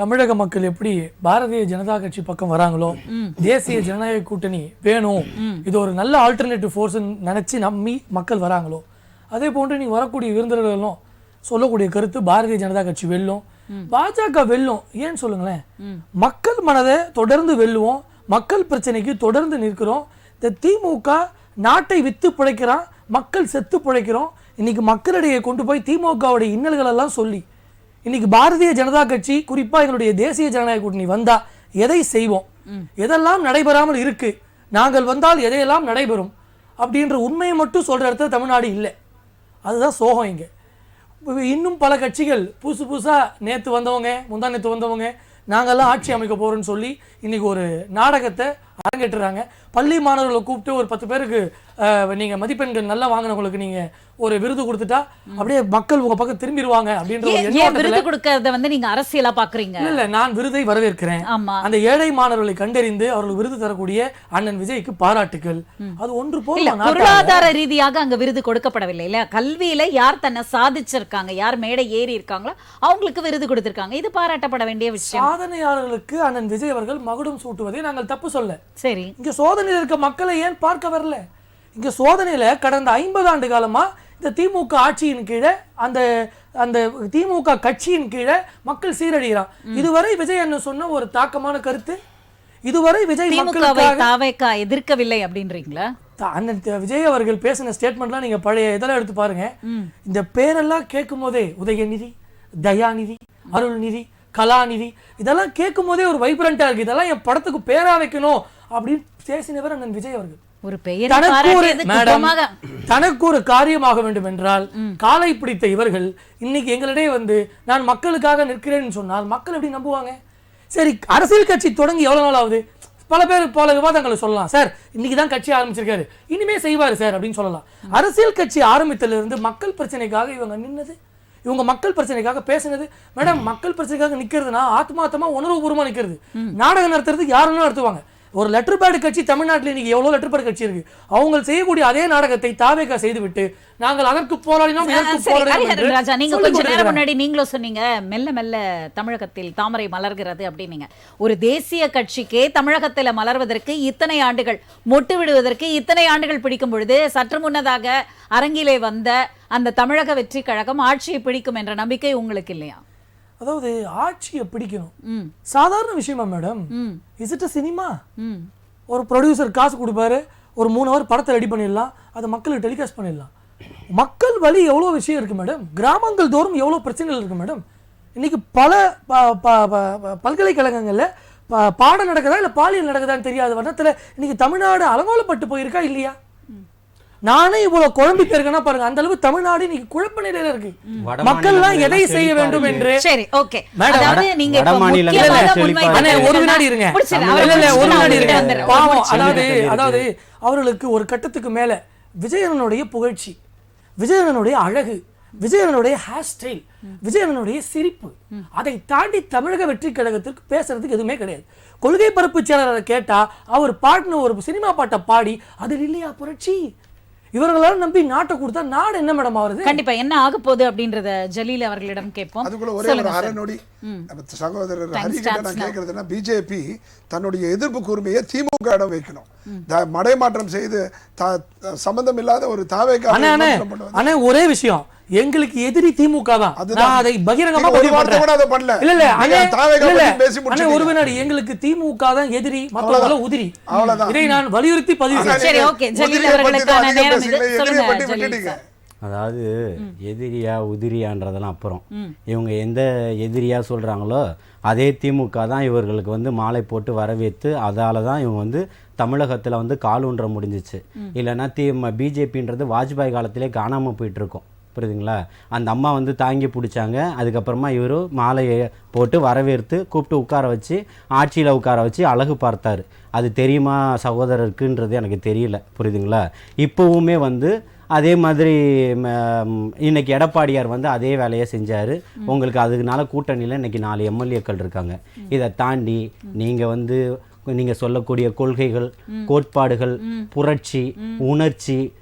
தமிழக மக்கள் எப்படி பாரதிய ஜனதா கட்சி பக்கம் வராங்களோ, தேசிய ஜனநாயக கூட்டணி வேணும், இது ஒரு நல்ல ஆல்டர்னேட்டிவ் ஃபோர்ஸ் நினைச்சு நம்பி மக்கள் வராங்களோ, அதே போன்று நீங்க வரக்கூடிய விருந்தினர்களும் சொல்லக்கூடிய கருத்து பாரதிய ஜனதா கட்சி வெல்லும், பாஜக வெல்லும். ஏன்னு சொல்லுங்களேன், மக்கள் மனதை தொடர்ந்து வெல்லுவோம், மக்கள் பிரச்சனைக்கு தொடர்ந்து நிற்கிறோம், இந்த திமுக நாட்டை வித்து பிழைக்கிறான், மக்கள் செத்து பிழைக்கிறோம். இன்னைக்கு மக்களிடையே கொண்டு போய் திமுகவுடைய இன்னல்கள் எல்லாம் சொல்லி இன்னைக்கு பாரதிய ஜனதா கட்சி குறிப்பா எங்களுடைய தேசிய ஜனநாயக கூட்டணி வந்தா எதை செய்வோம், எதெல்லாம் நடைபெறாமல் இருக்கு, நாங்கள் வந்தால் எதையெல்லாம் நடைபெறும் அப்படின்ற உண்மையை மட்டும் சொல்ற இடத்துல தமிழ்நாடு இல்லை. அதுதான் சோகம். இங்க இன்னும் பல கட்சிகள் புதுசா நேற்று வந்தவங்க, முந்தா நேற்று வந்தவங்க, நாங்கெல்லாம் ஆட்சி அமைக்க போறோம்னு சொல்லி இன்னைக்கு ஒரு நாடகத்தை அரங்கேற்றுறாங்க. பள்ளி மாணவர்களை கூப்பிட்டு ஒரு 10 பேருக்கு நீங்க மதிப்பெண்கள் நல்லா வாங்கினவங்களுக்கு நீங்க ஒரு விருது கொடுத்துட்டா அப்படியே மக்கள் உங்க பக்கம் திரும்பிடுவாங்க அப்படின்ற ஒரு எண்ணத்துல விருது கொடுக்கறத வந்து நீங்க அரசியலா பாக்குறீங்க? இல்ல, நான் விருதை வரவேற்கிறேன். அந்த ஏழை மாணவர்களை கண்டறிந்து அவர்கள் விருது தரக்கூடிய அண்ணன் விஜய்க்கு பாராட்டுகள். அது ஒன்று போல பொருளாதார ரீதியாக அங்க விருது கொடுக்கப்படவில்லை இல்ல. கல்வியில யார் தன்னை சாதிச்சிருக்காங்க, யார் மேடை ஏறி இருக்காங்களோ அவங்களுக்கு விருது கொடுத்திருக்காங்க. இது பாராட்டப்பட வேண்டிய விஷயம். சாதனையாளர்களுக்கு அண்ணன் விஜய் அவர்கள் மகுடம் சூட்டுவதை நாங்கள் தப்பு சொல்ல. சரி, இங்க சோதனையில் இருக்க மக்களை ஏன் பார்க்க வரல? இங்க சோதனையில கடந்த 50 ஆண்டு காலமா இந்த திமுக ஆட்சியின் கீழே அந்த அந்த திமுக கட்சியின் கீழே மக்கள் சீரழிகிறான். இதுவரை விஜய் அண்ணன் சொன்ன ஒரு தாக்கமான கருத்து, இதுவரை விஜய் மக்களுக்காக எதிர்க்கவில்லை அப்படின்றீங்களா? அண்ணன் விஜய் அவர்கள் பேசின ஸ்டேட்மெண்ட்லாம் நீங்க பழைய இதெல்லாம் எடுத்து பாருங்க. இந்த பேரெல்லாம் கேட்கும் போதே உதயநிதி, தயாநிதி, அருள்நிதி, கலாநிதி இதெல்லாம் கேட்கும் போதே ஒரு வைப்ரண்டா இருக்கு. இதெல்லாம் என் படத்துக்கு பேரா வைக்கணும் அப்படின்னு பேசினவர் அண்ணன் விஜய் அவர்கள். ஒரு பெயர் தனக்கு ஒரு காரியமாக வேண்டும் என்றால் காலை பிடித்த இவர்கள் இன்னைக்கு எங்களிடையே வந்து நான் மக்களுக்காக நிற்கிறேன்னு சொன்னால் மக்கள் எப்படி நம்புவாங்க? சரி, அரசியல் கட்சி தொடங்கி எவ்வளவு நாள் ஆகுது? பல பேர் பல விவாதங்களை சொல்லலாம். சார் இன்னைக்கு தான் கட்சி ஆரம்பிச்சிருக்காரு, இனிமே செய்வாரு சார் அப்படின்னு சொல்லலாம். அரசியல் கட்சி ஆரம்பித்ததுல இருந்து மக்கள் பிரச்சனைக்காக இவங்க நின்னது, இவங்க மக்கள் பிரச்சனைக்காக பேசினது. மேடம், மக்கள் பிரச்சனைக்காக நிக்கிறதுனா ஆத்மாத்தமா உணர்வுபூர்வமா நிக்கிறது. நாடகம் நடத்துறதுக்கு யாருன்னு நடத்துவாங்க. ஒரு லெட்டர் பேட் கட்சி தமிழ்நாட்டில் இன்னைக்கு எவ்வளவு லெட்டர் பேட் கட்சி இருக்கு. அவங்க செய்யக்கூடிய அதே நாடகத்தை தாவேகா செய்துவிட்டு நாங்கள் அதற்கு போராடினோம். ராஜா, நீங்க கொஞ்ச நேரம் முன்னாடி நீங்களும் சொன்னீங்க மெல்ல மெல்ல தமிழகத்தில் தாமரை மலர்கிறது அப்படின்னீங்க. ஒரு தேசிய கட்சிக்கு தமிழகத்தில் மலர்வதற்கு இத்தனை ஆண்டுகள், மொட்டு விடுவதற்கு இத்தனை ஆண்டுகள் பிடிக்கும் பொழுது சற்று முன்னதாக அரங்கிலே வந்த அந்த தமிழக வெற்றி கழகம் ஆட்சியை பிடிக்கும் என்ற நம்பிக்கை உங்களுக்கு இல்லையா? அதாவது ஆட்சியை பிடிக்கணும் சாதாரண விஷயமா madam? Is it a cinema? ஒரு ப்ரொடியூசர் காசு கொடுப்பாரு, ஒரு 3 ஹவர் படத்தை ரெடி பண்ணிடலாம், அதை மக்களுக்கு டெலிகாஸ்ட் பண்ணிடலாம். மக்கள் வழி எவ்வளோ விஷயம் இருக்கு மேடம். கிராமங்கள் தோறும் எவ்வளோ பிரச்சனைகள் இருக்கு மேடம். இன்னைக்கு பல பல்கலைக்கழகங்கள்ல பாடம் நடக்குதா இல்லை பாலியல் நடக்குதான்னு தெரியாத வண்ணத்தில் இன்னைக்கு தமிழ்நாடு அலங்கோலப்பட்டு போயிருக்கா இல்லையா? நானே இவ்வளவு குழம்பி போயிருக்கேன்னா பாருங்க, அந்த அளவு தமிழ்நாடு இன்னைக்கு குழப்ப நிலையில இருக்கு. மக்கள் எல்லாம் எதை செய்ய வேண்டும் என்று. சரி, ஓகே, ஒரு வினாடி இருங்க, ஒரு வினாடி இருங்க. பாவம், அதாவது அவர்களுக்கு ஒரு கட்டத்துக்கு மேல விஜயனுடைய புகழ்ச்சி, விஜயனுடைய அழகு, விஜயனுடைய ஹேர் ஸ்டைல், விஜயனுடைய சிரிப்பு, அதை தாண்டி தமிழக வெற்றி கழகத்திற்கு பேசுறதுக்கு எதுவுமே கிடையாது. கொள்கை பரப்பு செயலாளரை கேட்டா அவர் பாடின ஒரு சினிமா பாட்டை பாடி அதில் இல்லையா புரட்சி? இவர்களால் நம்பி நாட்டை கொடுத்தா நாடு என்ன மேடம் ஆகுது? கண்டிப்பா என்ன ஆக போகுது அப்படின்றத ஜலீல் அவர்களிடம் கேட்போம். அதுக்குள்ள ஒரே ஒரு அரைநொடி சகோதரர் ஹரிகிட்ட நான் கேட்கறதுன்னா, பிஜேபி தன்னுடைய எதிர்ப்பு கூர்மையை திமுக இடம் வைக்கணும். மடைமாற்றம் செய்து சம்பந்தம் இல்லாத ஒரு தாவேக ஒரே விஷயம், எங்களுக்கு எதிரி திமுக தான். நான் அதை பகிரங்கமா பதிவு பண்றேன். இல்ல இல்ல ஒரு வினாடி, எங்களுக்கு திமுக தான் எதிரி, மற்றவங்கள உதிரி. இதை நான் வலியுறுத்தி பதிவு செய்கிறேன். அதாவது எதிரியா உதிரியான்றதெல்லாம் அப்புறம், இவங்க எந்த எதிரியா சொல்றாங்களோ அதே திமுக தான் இவர்களுக்கு வந்து மாலை போட்டு வரவேற்று அதால தான் இவங்க வந்து தமிழகத்தில் வந்து காலூன்ற முடிஞ்சிச்சு. இல்லைன்னா பிஜேபின்றது வாஜ்பாய் காலத்திலே காணாமல் போயிட்டு இருக்கோம். புரியுதுங்களா? அந்த அம்மா வந்து தாங்கி பிடிச்சாங்க, அதுக்கப்புறமா இவரு மாலையை போட்டு வரவேற்று கூப்பிட்டு உட்கார வச்சு ஆட்சியில் உட்கார வச்சு அழகு பார்த்தாரு. அது தெரியுமா சகோதரருக்குன்றது எனக்கு தெரியல. புரியுதுங்களா? இப்போவுமே வந்து அதே மாதிரி இன்னைக்கு எடப்பாடியார் வந்து அதே வேலையை செஞ்சார். உங்களுக்கு அதுக்குனால கூட்டணியில் இன்னைக்கு 4 எம்எல்ஏக்கள் இருக்காங்க. இதை தாண்டி நீங்கள் வந்து நீங்க சொல்லக்கூடிய கொள்கைகள், கோட்பாடுகள், புரட்சி, உணர்ச்சி,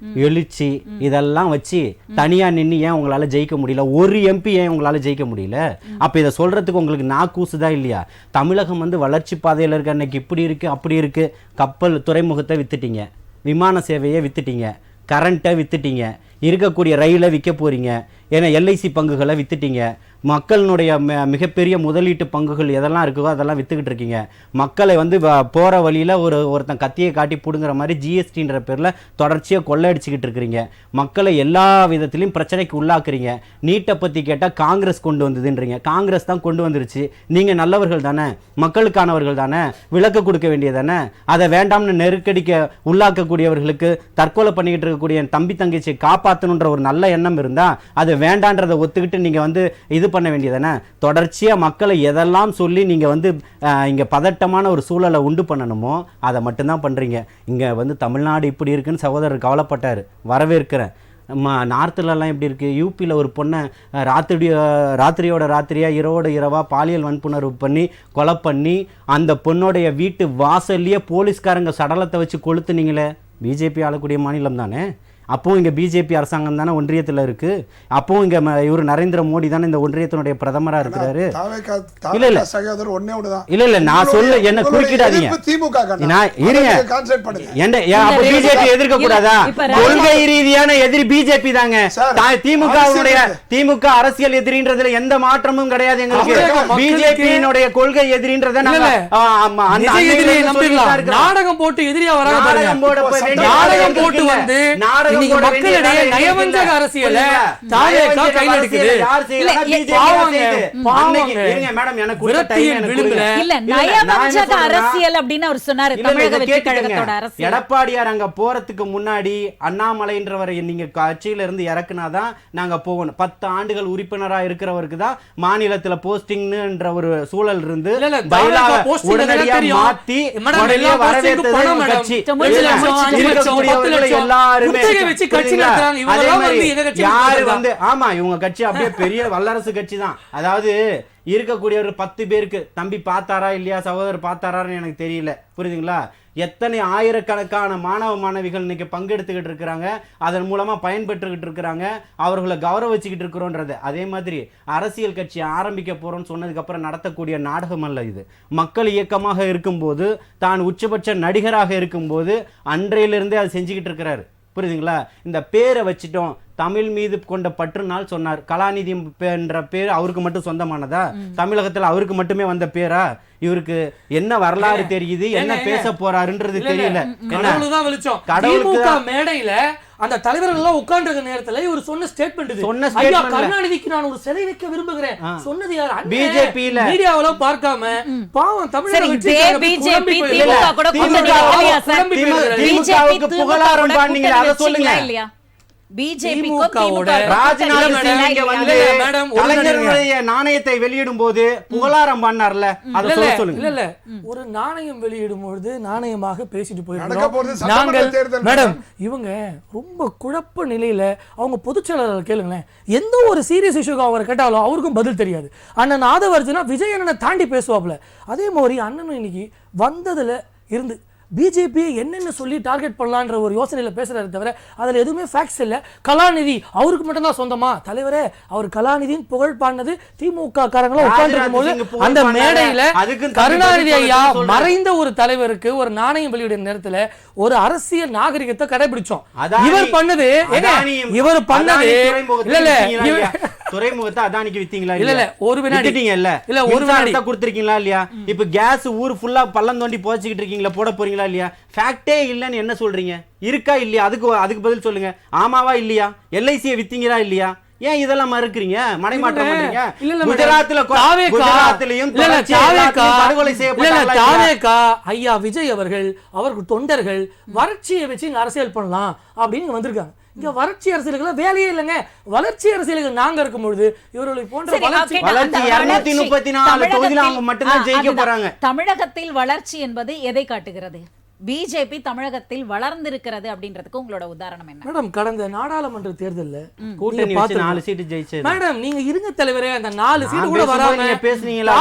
எழுச்சி இதெல்லாம் வச்சு தனியா நின்று ஏன் உங்களால ஜெயிக்க முடியல? ஒரு எம்பி ஏன் உங்களால ஜெயிக்க முடியல? அப்ப இதை சொல்றதுக்கு உங்களுக்கு நாக்கூசுதா இல்லையா? தமிழகம் வந்து வளர்ச்சி பாதையில் இருக்க, அன்னைக்கு இப்படி இருக்கு அப்படி இருக்கு. கப்பல் துறைமுகத்தை வித்துட்டீங்க, விமான சேவையை வித்துட்டீங்க, கரண்ட்டை வித்துட்டீங்க, இருக்கக்கூடிய ரயிலை விற்க போறீங்க, ஏன்னா எல்ஐசி பங்குகளை வித்துட்டீங்க, மக்களினுடைய மிகப்பெரிய முதலீட்டு பங்குகள் எதெல்லாம் இருக்கோ அதெல்லாம் வித்துக்கிட்டு இருக்கீங்க. மக்களை வந்து போகிற வழியில் ஒருத்தன் கத்தியை காட்டி பிடுங்குற மாதிரி ஜிஎஸ்டின்ற பேரில் தொடர்ச்சியாக கொள்ளையடிச்சிக்கிட்டு இருக்கிறீங்க. மக்களை எல்லா விதத்திலையும் பிரச்சனைக்கு உள்ளாக்குறீங்க. நீட்டை பற்றி கேட்டால் காங்கிரஸ் கொண்டு வந்ததுன்றீங்க. காங்கிரஸ் தான் கொண்டு வந்துருச்சு. நீங்கள் நல்லவர்கள் தானே, மக்களுக்கானவர்கள் தானே, விளக்கு கொடுக்க வேண்டியதானே. அதை வேண்டாம்னு நெருக்கடிக்க உள்ளாக்கக்கூடியவர்களுக்கு தற்கொலை பண்ணிக்கிட்டு இருக்கக்கூடிய தம்பி தங்கச்சியை காப்பாற்றணுன்ற ஒரு நல்ல எண்ணம் இருந்தால் அதை வேண்டான்றதை ஒத்துக்கிட்டு நீங்கள் வந்து இது பண்ண வேண்டியதானே. தொடர்ச்சியாக மக்களை எதெல்லாம் சொல்லி நீங்கள் வந்து இங்கே பதட்டமான ஒரு சூழலை உண்டு பண்ணணுமோ அதை மட்டும்தான் பண்ணுறீங்க. இங்கே வந்து தமிழ்நாடு இப்படி இருக்குன்னு சகோதரர் கவலைப்பட்டார், வரவேற்கிறேன். நார்த்துலலாம் எப்படி இருக்குது, யூபியில் ஒரு பொண்ணை ராத்திரியோட ராத்திரியாக இரவோட இரவாக பாலியல் வன்புணர்வு பண்ணி கொலை பண்ணி அந்த பொண்ணோடைய வீட்டு வாசல்லையே போலீஸ்காரங்க சடலத்தை வச்சு கொளுத்துனீங்களே. பிஜேபி ஆளக்கூடிய மாநிலம் தானே, அப்போவும் இங்கே பிஜேபி அரசாங்கம் தானே ஒன்றியத்தில் இருக்குது. அப்போவும் இங்கே இவர் நரேந்திர மோடி தானே இந்த ஒன்றியத்தினுடைய பிரதமராக இருக்கிறாரு. இல்லை நான் சொல்ல என்ன குறுக்கிடாதீங்க. பிஜேபி எதிர்க்க கூடாதா? கொள்கை ரீதியான எதிரி பிஜேபி தாங்க. திமுக அரசியல் எதிரின்றதுல எந்த மாற்றமும் கிடையாது எங்களுக்கு. பிஜேபியினுடைய கொள்கை எதிரின்றத நாடகம் போட்டு எதிரியா நாடகம் மக்களிடையே நயவஞ்சக அரசியலை தாவேகா கையில் எடுக்குது. எடப்பாடியார் அங்க போறதுக்கு முன்னாடி அண்ணாமலைன்றவரை நீங்க கட்சியில இருந்து இறக்குனாதான் நாங்க போகணும். 10 ஆண்டுகள் உறுப்பினரா இருக்கிறவருக்கு தான் மாநிலத்துல போஸ்டிங்ன்ற ஒரு சூழல் இருந்து உடனடியா மாத்தி எல்லாருமே இவங்க கட்சி அப்படியே பெரிய வல்லரசு கட்சி தான். அதாவது இருக்கக்கூடிய ஒரு 10 பேருக்கு தம்பி பார்த்தாரா இல்லையா, சகோதரர் பார்த்தாரான்னு எனக்கு தெரியல, புரியுதுங்களா? எத்தனை ஆயிரக்கணக்கான மாணவ மாணவிகள் இன்னைக்கு பங்கெடுத்துக்கிட்டு இருக்கிறாங்க, அதன் மூலமா பயன்பெற்றுக்கிட்டு இருக்கிறாங்க, அவர்களை கௌரவிச்சுக்கிட்டு இருக்கிறோன்றது. அதே மாதிரி அரசியல் கட்சி ஆரம்பிக்க போறோம்னு சொன்னதுக்கு அப்புறம் நடத்தக்கூடிய நாடகம் அல்ல இது. மக்கள் இயக்கமாக இருக்கும்போது, தான் உச்சபட்ச நடிகராக இருக்கும்போது அன்றையிலிருந்தே அதை செஞ்சுக்கிட்டு இருக்கிறாரு, புரியுதுங்களா? இந்த பேரை வச்சுட்டோம், தமிழ் மீது கொண்ட பற்றுனால் சொன்னார். கலாநிதி என்ற பேர் அவருக்கு மட்டும் சொந்தமானதா? தமிழகத்தில் அவருக்கு மட்டுமே வந்த பேரா? இவருக்கு என்ன வரலாறு தெரியுது, என்ன பேச போறாருன்றது தெரியல. திமுக மேடையில அந்த தலைவர்கள் எல்லாம் உட்கார்ந்த நேரத்துல இவர் சொன்ன ஸ்டேட்மெண்ட், ஐயா கருணாநிதிக்கு நான் ஒரு சிலை வைக்க விரும்புகிறேன் சொன்னது யார்? பிஜேபியில மீடியாவில பார்க்காம பாவம் திமுகவுக்கு புகழாரம் பாடுனீங்க, அதை சொல்லுங்க. நாணயத்தை வெளியிடும் போது புகழாரம் பண்ணார்ல, அதை சொல்லுங்க. இல்ல ஒரு நாணயம் வெளியிடும் பொழுது நாணயமாக பேசிட்டு போயிருக்கோம். மேடம் இவங்க ரொம்ப குழப்ப நிலையில அவங்க பொதுச்செயலாளர் கேளுங்களேன், எந்த ஒரு சீரியஸ் இஷ்யூக்கு அவரை கேட்டாலும் அவருக்கும் பதில் தெரியாது. அண்ணன் ஆதவர்ஜுனா விஜய் அண்ணனை தாண்டி பேசுவாப்ல. அதே மாதிரி அண்ணனும் இன்னைக்கு வந்ததுல இருந்து பிஜேபி என்னென்ன சொல்லி டார்கெட் பண்ணலான்ற ஒரு யோசனையில் பேசுறாரு தவிர அதில் எதுவுமே ஃபேக்ட்ஸ் இல்லை. கலாநிதி அவருக்கு மட்டும்தான் சொந்தமா? தலைவரே, அவர் கலாநிதியின் புகழ் பாடினது திமுக காரங்களும் உட்கார்ந்துருக்கும் போது அந்த மேடையில கருணாநிதி ஐயா மறைந்த ஒரு தலைவருக்கு ஒரு நாணயம் வெளியிடும் நேரத்தில் ஒரு அரசியல் நாகரிகத்தை கடைபிடிச்சோம். இவர் பண்ணது இவர் பண்ணது இல்ல துறைமுகத்தை அதானிக்கு வித்தீங்களா? இல்ல ஒரு வினாடி இல்ல ஒரு வினாடி கொடுத்திருக்கீங்களா இல்லையா? இப்ப கேஸ் ஊர் ஃபுல்லா பள்ளம் தோண்டி போச்சுக்கிட்டு இருக்கீங்களா, போட போறீங்களா இல்லையா? ஃபேக்டே இல்லன்னு என்ன சொல்றீங்க? இருக்கா இல்லையா? அதுக்கு பதில் சொல்லுங்க. ஆமாவா இல்லையா? எல்ஐசியை வித்தீங்களா இல்லையா? ஏன் இதெல்லாம் மறுக்கிறீங்க, மடைமாற்றம் பண்றீங்க? குஜராத்திலையும் படுகொலை செய்யப்பட்ட ஐயா விஜய் அவர்கள் தொண்டர்கள் வறட்சியை வச்சு அரசியல் பண்ணலாம் அப்படின்னு வந்திருக்காங்க. இங்க வறட்சி அரசியலுக்கு வேலையே இல்லைங்க. வளர்ச்சி அரசியலுக்கு நாங்க இருக்கும் பொழுது இவர்களை போன்ற வளர்ச்சி 234 தொகுதியில அவங்க மட்டும்தான் ஜெயிக்க போறாங்க. தமிழகத்தில் வளர்ச்சி என்பது எதை காட்டுகிறது? பிஜேபி தமிழகத்தில் வளர்ந்திருக்கிறது அப்படின்றதுக்கு உங்களோட உதாரணம் என்ன? மேடம் கடந்த நாடாளுமன்ற தேர்தல்ல கூட்டணி வச்சு 4 சீட் ஜெயிச்சது. மேடம் நீங்க இருங்க தலைவரே, அந்த 4 சீட் கூட வராம பேசுனீங்களா?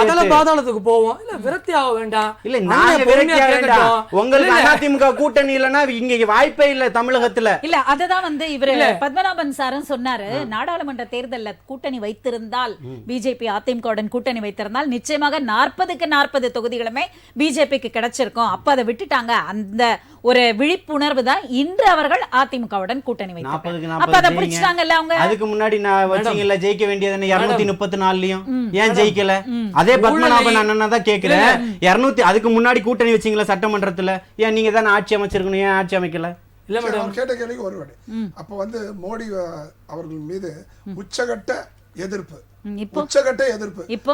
அதல பாதாளத்துக்கு போவோம். இல்ல விரக்தி ஆக வேண்டாம். இல்ல நாங்க விரக்தி ஆக வேண்டாம். உங்களுக்கு அதிமுக கூட்டணி இல்லனா இங்க வாய்ப்பே இல்ல தமிழகத்துல. இல்ல அததான் வந்து இவரு பத்மநாபன் சாரும் சொன்னாரு, நாடாளுமன்ற தேர்தல்ல கூட்டணி வைத்திருந்தால் பிஜேபி அதிமுகவுடன் கூட்டணி வைத்திருந்தால் நிச்சயமாக 40க்கு 40 தொகுதிகளுமே பிஜேபிக்கு கிடைச்சிருக்கும். அப்ப அதை விட்டுட்டாங்க. அந்த ஒரு விழிப்புணர்வு தான் இன்று அவர்கள் அதிமுகவுடன் கூட்டணி வைத்தாங்க. 40 அப்ப அதை பிடிச்சிட்டாங்கல்ல அவங்க. அதுக்கு முன்னாடி நான் வச்சீங்கல்ல ஜெயிக்க வேண்டியது 234லயும் ஏன் ஜெயிக்கல? அதே பத்மநாபன் அண்ணன் தான் கேக்குறேன். 200 அதுக்கு முன்னாடி கூட்டணி வச்சீங்களா சட்டமன்றத்துல? ஏன் நீங்க தான் ஆட்சி அமைச்சிருக்கணும், ஏன் ஆட்சி அமைக்கல? இல்ல மேடம், கேட்ட கேள்விக்கு ஒரு வாடி. அப்ப வந்து மோடி அவர்கள் மீது உச்சகட்ட எதிர்ப்பு, உச்சகட்ட எதிர்ப்பு. இப்போ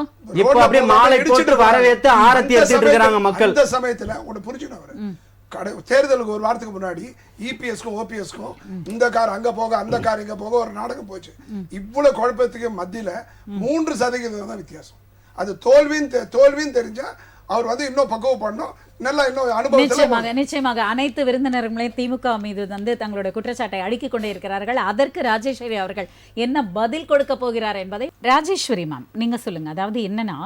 அப்படியே மாலை போட்டு வரவேற்று ஆரத்தி எடுத்துட்டு இருக்காங்க மக்கள். இந்த சமயத்துல ஒன்னு புரிஞ்சுக்கணும், அவரு தேர்தலுக்கு ஒரு வாரத்துக்கு முன்னாடி இபிஎஸ்க்கும் ஓபிஎஸ்க்கும் இந்த கார் அங்க போக அந்த கார் இங்க போக ஒரு நாடகம் போச்சு. இவ்வளவு குழப்பத்துக்கு மத்தியில 3% தான் வித்தியாசம். அது தோல்வின்னு தெரிஞ்சா அவர் வந்து இன்னும் பக்குவப்படணும், நல்லா இன்னும் அனுபவம். நிச்சயமாக அனைத்து விருந்தினர்களையும் திமுக மீது வந்து தங்களுடைய குற்றச்சாட்டை அடுக்கிக் கொண்டே இருக்கிறார்கள். அதற்கு ராஜேஸ்வரி அவர்கள் என்ன பதில் கொடுக்க போகிறார் என்பதை ராஜேஸ்வரி மேம் நீங்க சொல்லுங்க. அதாவது என்னன்னா,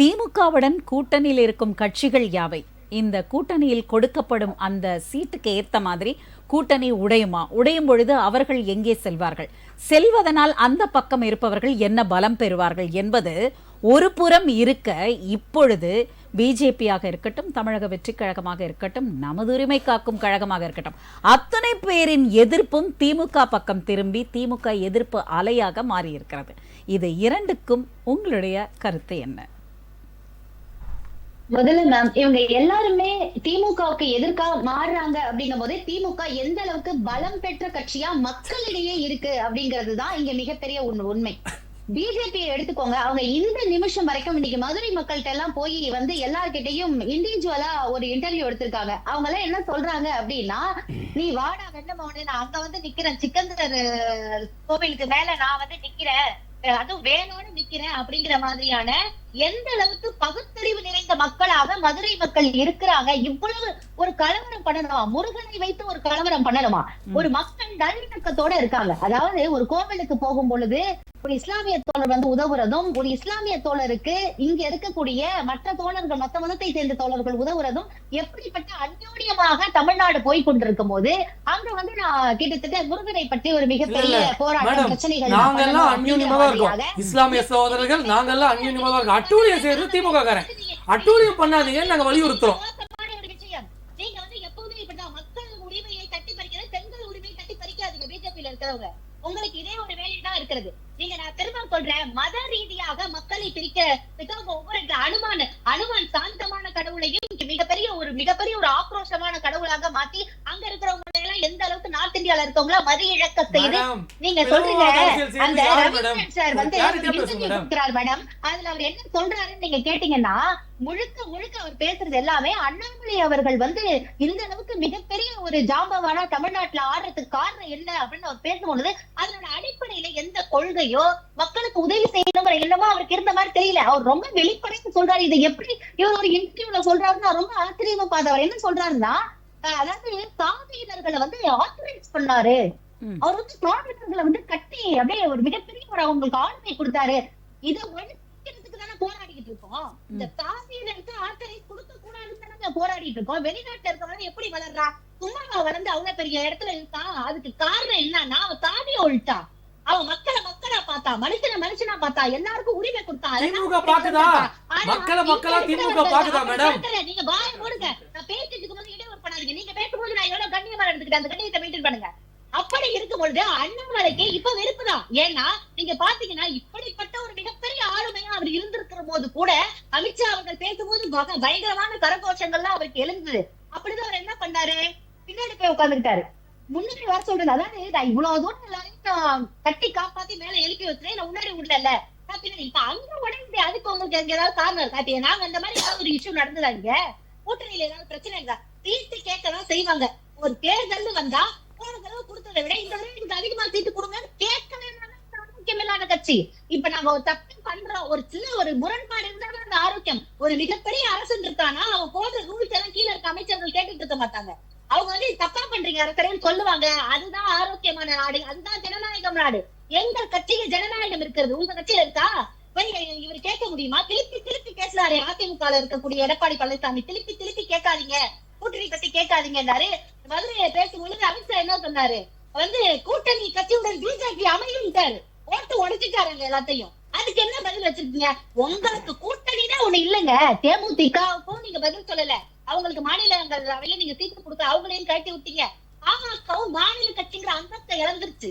திமுகவுடன் கூட்டணியில் இருக்கும் கட்சிகள் யாவை, இந்த கூட்டணியில் கொடுக்கப்படும் அந்த சீட்டுக்கு ஏத்த மாதிரி கூட்டணி உடையும் பொழுது அவர்கள் எங்கே செல்வார்கள், செல்வதனால் அந்த பக்கம் இருப்பவர்கள் என்ன பலம் பெறுவார்கள் என்பது ஒரு புறம் இருக்க, இப்பொழுது பிஜேபியாக இருக்கட்டும், தமிழக வெற்றி கழகமாக இருக்கட்டும், நமது உரிமை காக்கும் கழகமாக இருக்கட்டும், அத்தனை பேரின் எதிர்ப்பும் திமுக பக்கம் திரும்பி திமுக எதிர்ப்பு அலையாக மாறியிருக்கிறது. இது இரண்டுக்கும் உங்களுடைய கருத்து என்ன? முதல்ல மேம், இவங்க எல்லாருமே திமுகவுக்கு எதிர்க்க மாறுறாங்க அப்படிங்கும் போது திமுக எந்த அளவுக்கு பலம் பெற்ற கட்சியா மக்களிடையே இருக்கு அப்படிங்கிறது தான் இங்க மிகப்பெரிய உண்மை. பிஜேபி எடுத்துக்கோங்க, அவங்க இந்த நிமிஷம் வரைக்கும் இன்னைக்கு மதுரை மக்கள்கிட்ட எல்லாம் போய் வந்து எல்லார்கிட்டையும் இண்டிவிஜுவலா ஒரு இன்டர்வியூ எடுத்திருக்காங்க. அவங்க எல்லாம் என்ன சொல்றாங்க அப்படின்னா, நீ வாடா வெண்ணமோனே, நான் அங்க வந்து நிக்கிறேன், சிக்கந்தர் கோவிலுக்கு மேல நான் வந்து நிக்கிறேன், அதுவும் வேணும்னு நிக்கிறேன் அப்படிங்கிற மாதிரியான எந்த அளவுக்கு பகுத்தறிவு நிறைந்த மக்களாக மதுரை மக்கள் இருக்கிறாங்க. இவ்வளவு ஒரு கலவரம் பண்ணணுமா, முருகனை வைத்து ஒரு கலவரம் பண்ணணுமா, ஒரு மக்கள் நல்லிணக்கத்தோட இருக்காங்க. அதாவது ஒரு கோவிலுக்கு போகும் பொழுது ஒரு இஸ்லாமிய தோழர் வந்து உதவுறதும், ஒரு இஸ்லாமிய தோழருக்கு இங்க இருக்கக்கூடிய மற்ற தோழர்கள், மற்ற மதத்தை சேர்ந்த தோழர்கள் உதவுறதும் எப்படிப்பட்ட அந்யோன்யமாக தமிழ்நாடு போய் கொண்டிருக்கும் போது அங்க வந்து நான் கிட்டத்தட்ட முருகனை பற்றி ஒரு மிகப்பெரிய போராட்டம் பிரச்சனைகள் இஸ்லாமிய சகோதரர்கள் நாங்கெல்லாம் அந்யோன்யமா தான் இருக்கோம். அட்டூழியம் செய்யறது திமுக காரன், அட்டூழியம் பண்ணாதீங்கன்னு நாங்க வலியுறுத்துறோம். நீங்க வந்து எப்பவுமே இப்படிதான் மக்கள் உரிமையை தட்டி பறிக்கிறது, பெண்கள் உரிமையை தட்டி பறிக்காதீங்க. பிஜேபியில இருக்கிறவங்க உங்களுக்கு இதே ஒரு வேலைதான் இருக்கிறது. நீங்க நான் திரும்ப சொல்றேன், மத ரீதியாக மக்களை பிரிக்க ஒவ்வொரு அனுமான் சாந்தமான கடவுளையும் மிகப்பெரிய ஒரு ஆக்ரோஷமான கடவுளாக மாத்தி அங்க இருக்கிறவங்க எல்லாம் எந்த அளவுக்கு நார்த் இந்தியால இருக்கவங்களா மத இழக்க செய்து நீங்க சொல்றீங்க. அந்த ரவீந்திரன் சார் வந்து கொடுக்கிறார் மேடம், அதுல அவர் என்ன சொல்றாருன்னு நீங்க கேட்டீங்கன்னா, முழுக்க அவர் பேசுறது எல்லாமே அண்ணாமலை அவர்கள் வந்து இந்த அளவுக்கு மிகப்பெரிய ஒரு ஜாம்பவானா தமிழ்நாட்டுல ஆடுறதுக்கு காரணம் என்ன அப்படின்னு அவர் பேசும்பொழுது அதனோட அடிப்படையில எந்த கொள்கையோ மக்களுக்கு உதவி செய்யணுங்கிற எண்ணமோ அவருக்கு இருந்த மாதிரி தெரியல. அவர் ரொம்ப வெளிப்படையா சொல்றாரு. இதை எப்படி இவர் ஒரு இன்டர்வியூல சொல்றாருன்னா ரொம்ப ஆச்சரியமா பார்த்து அவர் என்ன சொல்றாருன்னா, அதாவது சாதியினர்களை வந்து ஆத்தரைஸ் பண்ணாரு, அவர் வந்து சாதியினர்களை வந்து கட்டி அப்படியே ஒரு மிகப்பெரிய ஒரு அவங்களுக்கு ஆளுமை கொடுத்தாரு. இதை ஒழிக்கிறதுக்கு தானே போராடிட்டு இருக்கோம். இந்த சாதியினருக்கு ஆத்தரைஸ் கொடுக்க கூடாதுன்னு தானே போராடிட்டு இருக்கோம். வெளிநாட்டுல இருக்கவங்க எப்படி வளர்றா, சும்மாவா வளர்ந்து அவ்வளவு பெரிய இடத்துல இருக்கான்? அதுக்கு காரணம் என்னன்னா, அவன் சாதியை ஒழிட்டான், அவன் மக்களா பார்த்தா, மனுஷனா பார்த்தா, எல்லாருக்கும் உரிமை கொடுத்தா. திமுக பாக்குதா மக்களா திமுக பாக்குதா மேடம்? நீங்க வாய மூடுங்க, நான் பேசிட்டு இருக்கும்போது இடையூறு பண்ணாதீங்க. நீங்க பேசும்போது நான் எவ்வளவு கண்ணியமா எடுத்துக்கிட்டேன், அந்த கண்ணியத்தை மெயின்டைன் பண்ணுங்க. அப்படி இருக்கும் பொழுது அண்ணாமலைக்கு இப்ப வெறுப்புதான். ஏன்னா நீங்க பாத்தீங்கன்னா இப்படிப்பட்ட ஒரு மிகப்பெரிய ஆளுமையா அவர் இருந்திருக்கிற போது கூட அமித்ஷா அவர்கள் பேசும்போது பயங்கரமான கரகோஷங்கள்லாம் அவருக்கு எழுந்தது. அப்படிதான் அவர் என்ன பண்ணாரு, பின்னாடி போய் உட்கார்ந்துக்கிட்டாரு, முன்னாடி வர சொல்றது. அதாவது நான் இவ்வளவு தூரம் எல்லாரையும் கட்டி காப்பாத்தி மேல எழுப்பி வச்சுறேன், நான் முன்னாடி விடல பின்னாடி. இப்ப அங்க உடனே அதுக்கு உங்களுக்கு எங்க ஏதாவது காரணம் இருக்கா? நாங்க அந்த மாதிரி ஏதாவது ஒரு இஷ்யூ நடந்ததா, இங்க கூட்டணியில ஏதாவது பிரச்சனை இருக்கா? சீட்டு கேட்கதான் செய்வாங்க. ஒரு தேர்தல் வந்தா போன தடவை கொடுத்ததை விட இந்த தடவை எனக்கு அதிகமா சீட்டு கொடுங்க கேட்கவே முக்கியமில்லாத கட்சி. இப்ப நாங்க ஒரு தப்பு பண்றோம், ஒரு சின்ன ஒரு முரண்பாடு இருந்தாலும் அந்த ஆரோக்கியம். ஒரு மிகப்பெரிய அரசு இருக்கானா அவன் போடுற ரூல்ஸ் எல்லாம் கீழே இருக்க அமைச்சர்கள் கேட்டுட்டு இருக்க மாட்டாங்க. அவங்க வந்து தப்பா பண்றீங்க அரசரேன்னு சொல்லுவாங்க. அதுதான் ஆரோக்கியமான நாடு, அதுதான் ஜனநாயகம் நாடு. எங்கள் கட்சியில் ஜனநாயகம் இருக்கிறது, உங்க கட்சியில இருக்கா? இவர் கேட்க முடியுமா? திருப்பி பேசுறாரு அதிமுக இருக்கக்கூடிய எடப்பாடி பழனிசாமி, திருப்பி கேட்காதீங்க, கூட்டணி பத்தி கேட்காதீங்கன்னாரு. மதுரையை பேசும்பொழுது அமித்ஷா என்ன சொன்னாரு, வந்து கூட்டணி கட்சியுடன் பிஜேபி அமையும்ட்டாரு, ஓட்டு உடைச்சிட்டாருங்க எல்லாத்தையும். அதுக்கு என்ன பதில் வச்சிருக்கீங்க? உங்களுக்கு கூட்டணினா ஒண்ணு இல்லைங்க, தேமுதிகவுக்கும் நீங்க பதில் சொல்லல, அவங்களுக்கு மாநிலங்களவையில நீங்க சீட்டு கொடுக்க அவங்களையும் கட்டி விட்டீங்க. பாமகவும் மாநில கட்சிங்கிற அந்தஸ்தை இழந்துருச்சு.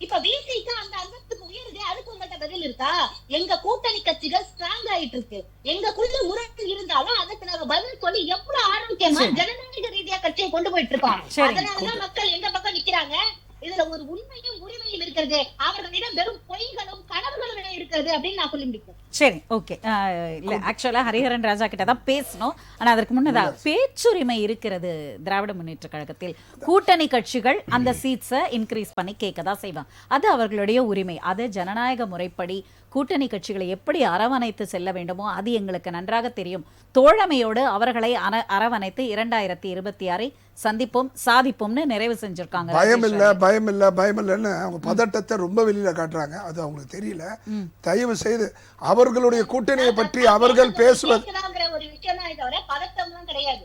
இப்ப விசிக்கு அந்த அந்தஸ்துக்கு உயருது, அதுக்கு உங்கள்கிட்ட பதில் இருக்கா? எங்க கூட்டணி கட்சிகள் ஸ்ட்ராங் ஆயிட்டு இருக்கு, எங்களுக்குள்ள முரண்கள் இருந்தாலும் அதுக்கு நாங்க பதில் சொல்லி எவ்வளவு ஆரோக்கியமா ஜனநாயக ரீதியா கட்சியை கொண்டு போயிட்டு இருக்கோம். அதனாலதான் மக்கள் எங்க பக்கம் நிக்கிறாங்க. இதுல ஒரு உண்மையும் உரிமையும் இருக்கிறது, அவர்களிடம் வெறும் பொய்களும் கனவுகளும் இருக்கிறது அப்படின்னு நான் சொல்லி முடிப்பேன். சரி, ஓகே. இல்ல ஆக்சுவலா ஹரிஹரன் ராஜா கிட்ட தான் பேசணும். ஆனா அதற்கு முன்னதாக பேச்சுரிமை இருக்கிறது திராவிட முன்னேற்ற கழகத்தில். கூட்டணி கட்சிகள் அந்த சீட்ஸை இன்க்ரீஸ் பண்ணி கேட்கதான் செய்வாங்க, அது அவர்களுடைய உரிமை. அது ஜனநாயக முறைப்படி கூட்டணி கட்சிகளை எப்படி அரவணைத்து செல்ல வேண்டுமோ அது எங்களுக்கு நன்றாக தெரியும். தோழமையோடு அவர்களை அரவணைத்து 2026 சந்திப்போம், சாதிப்போம்னு நிறைவு செஞ்சிருக்காங்க. பயம் இல்லைன்னு அவங்க பதட்டத்தை ரொம்ப வெளியில காட்டுறாங்க. அது அவங்களுக்கு தெரியல. தயவு செய்து அவர்களுடைய கூட்டணியை பற்றி அவர்கள் பேசுவது ஒரு விஷயம் தான், தவிர பதட்டம்லாம் கிடையாது.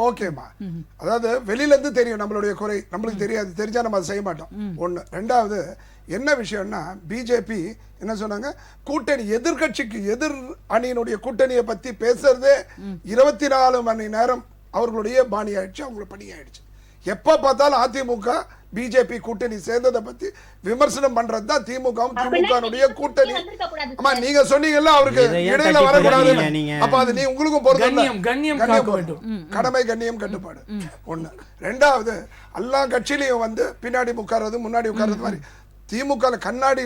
ஓகேமா. அதாவது வெளியில இருந்து தெரியும் நம்மளுடைய குறை, நம்மளுக்கு தெரியாது. தெரிஞ்சா நம்ம அதை செய்ய மாட்டோம். ஒண்ணு. ரெண்டாவது என்ன விஷயம்னா, பிஜேபி என்ன சொன்னாங்க, கூட்டணி எதிர்கட்சிக்கு எதிர் அணியினுடைய கூட்டணியை பத்தி பேசுறதே 24 மணி நேரம் அவர்களுடைய பாணி ஆயிடுச்சு, அவங்களுக்கு பணி ஆயிடுச்சு. எப்ப பார்த்தாலும் அதிமுக பிஜேபி கூட்டணி சேர்ந்ததை பத்தி விமர்சனம் பண்றதுதான் திமுகவும் திமுக கூட்டணி. ஆமா, நீங்க சொன்னீங்கல்ல அவருக்கு இடையில வரக்கூடாது. அப்ப அது நீ உங்களுக்கும் பொறுத்து கடமை கண்ணியம் கட்டுப்பாடு. ஒண்ணு. ரெண்டாவது, எல்லா கட்சியிலையும் வந்து பின்னாடி உட்கார்றது முன்னாடி உட்கார்றது மாதிரி திமுக கண்ணாடி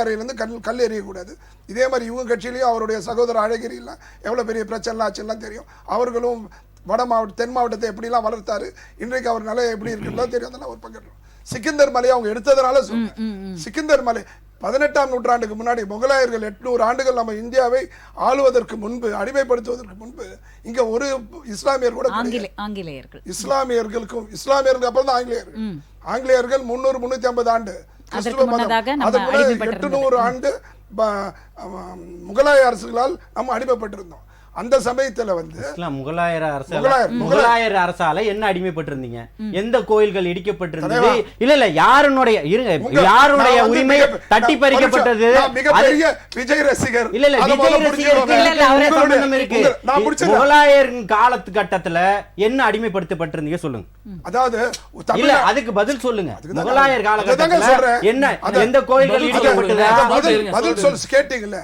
அறையிலிருந்து கல் எறியக்கூடாது. இதே மாதிரி இவங்க கட்சியிலையும் அவருடைய சகோதரர் அழகிரியில் எவ்வளவு பெரிய பிரச்சனை ஆச்சுலாம் தெரியும். அவர்களும் தென் மாவட்டத்தை எப்படிலாம் வளர்த்தாரு, இன்றைக்கு அவர் நிலை எப்படி இருக்குன்றதோ தெரியும். அதெல்லாம் ஒரு பங்கேற்றோம். சிக்கந்தர் மலையை அவங்க எடுத்ததுனால சொல்றேன். சிக்கந்தர் மலை 18ஆம் நூற்றாண்டுக்கு முன்னாடி முகலாயர்கள் 800 ஆண்டுகள் நம்ம இந்தியாவை ஆளுவதற்கு முன்பு, அடிமைப்படுத்துவதற்கு முன்பு இங்க ஒரு இஸ்லாமியர் கூட ஆங்கிலேயர்கள், இஸ்லாமியர்களுக்கு அப்புறம் தான் ஆங்கிலேயர்கள் 300-350 ஆண்டு, 800 ஆண்டு முகலாய அரசுகளால் நம்ம அடிமைப்பட்டிருந்தோம். அந்த சமயத்துல வந்து முகலாயர் அரசால என்ன அடிமைப்பட்டிருந்தீங்க? எந்த கோயில்கள் இடிக்கப்பட்டிருந்தது? இல்ல யாருடைய உரிமை தட்டி பறிக்கப்பட்டது? மிகப்பெரிய விஜய் ரசிகர் இல்ல விஜய் ரசிகர் முகலாயர் காலகட்டத்துல என்ன அடிமைப்படுத்தப்பட்டிருந்தீங்க சொல்லுங்க. அதாவது இல்ல அதுக்கு பதில் சொல்லுங்க. முகலாயர் காலகட்டத்துல என்ன எந்த கோயில்கள் இடிக்கப்பட்டது? பதில் சொல்லு கேட்டீங்கல்ல.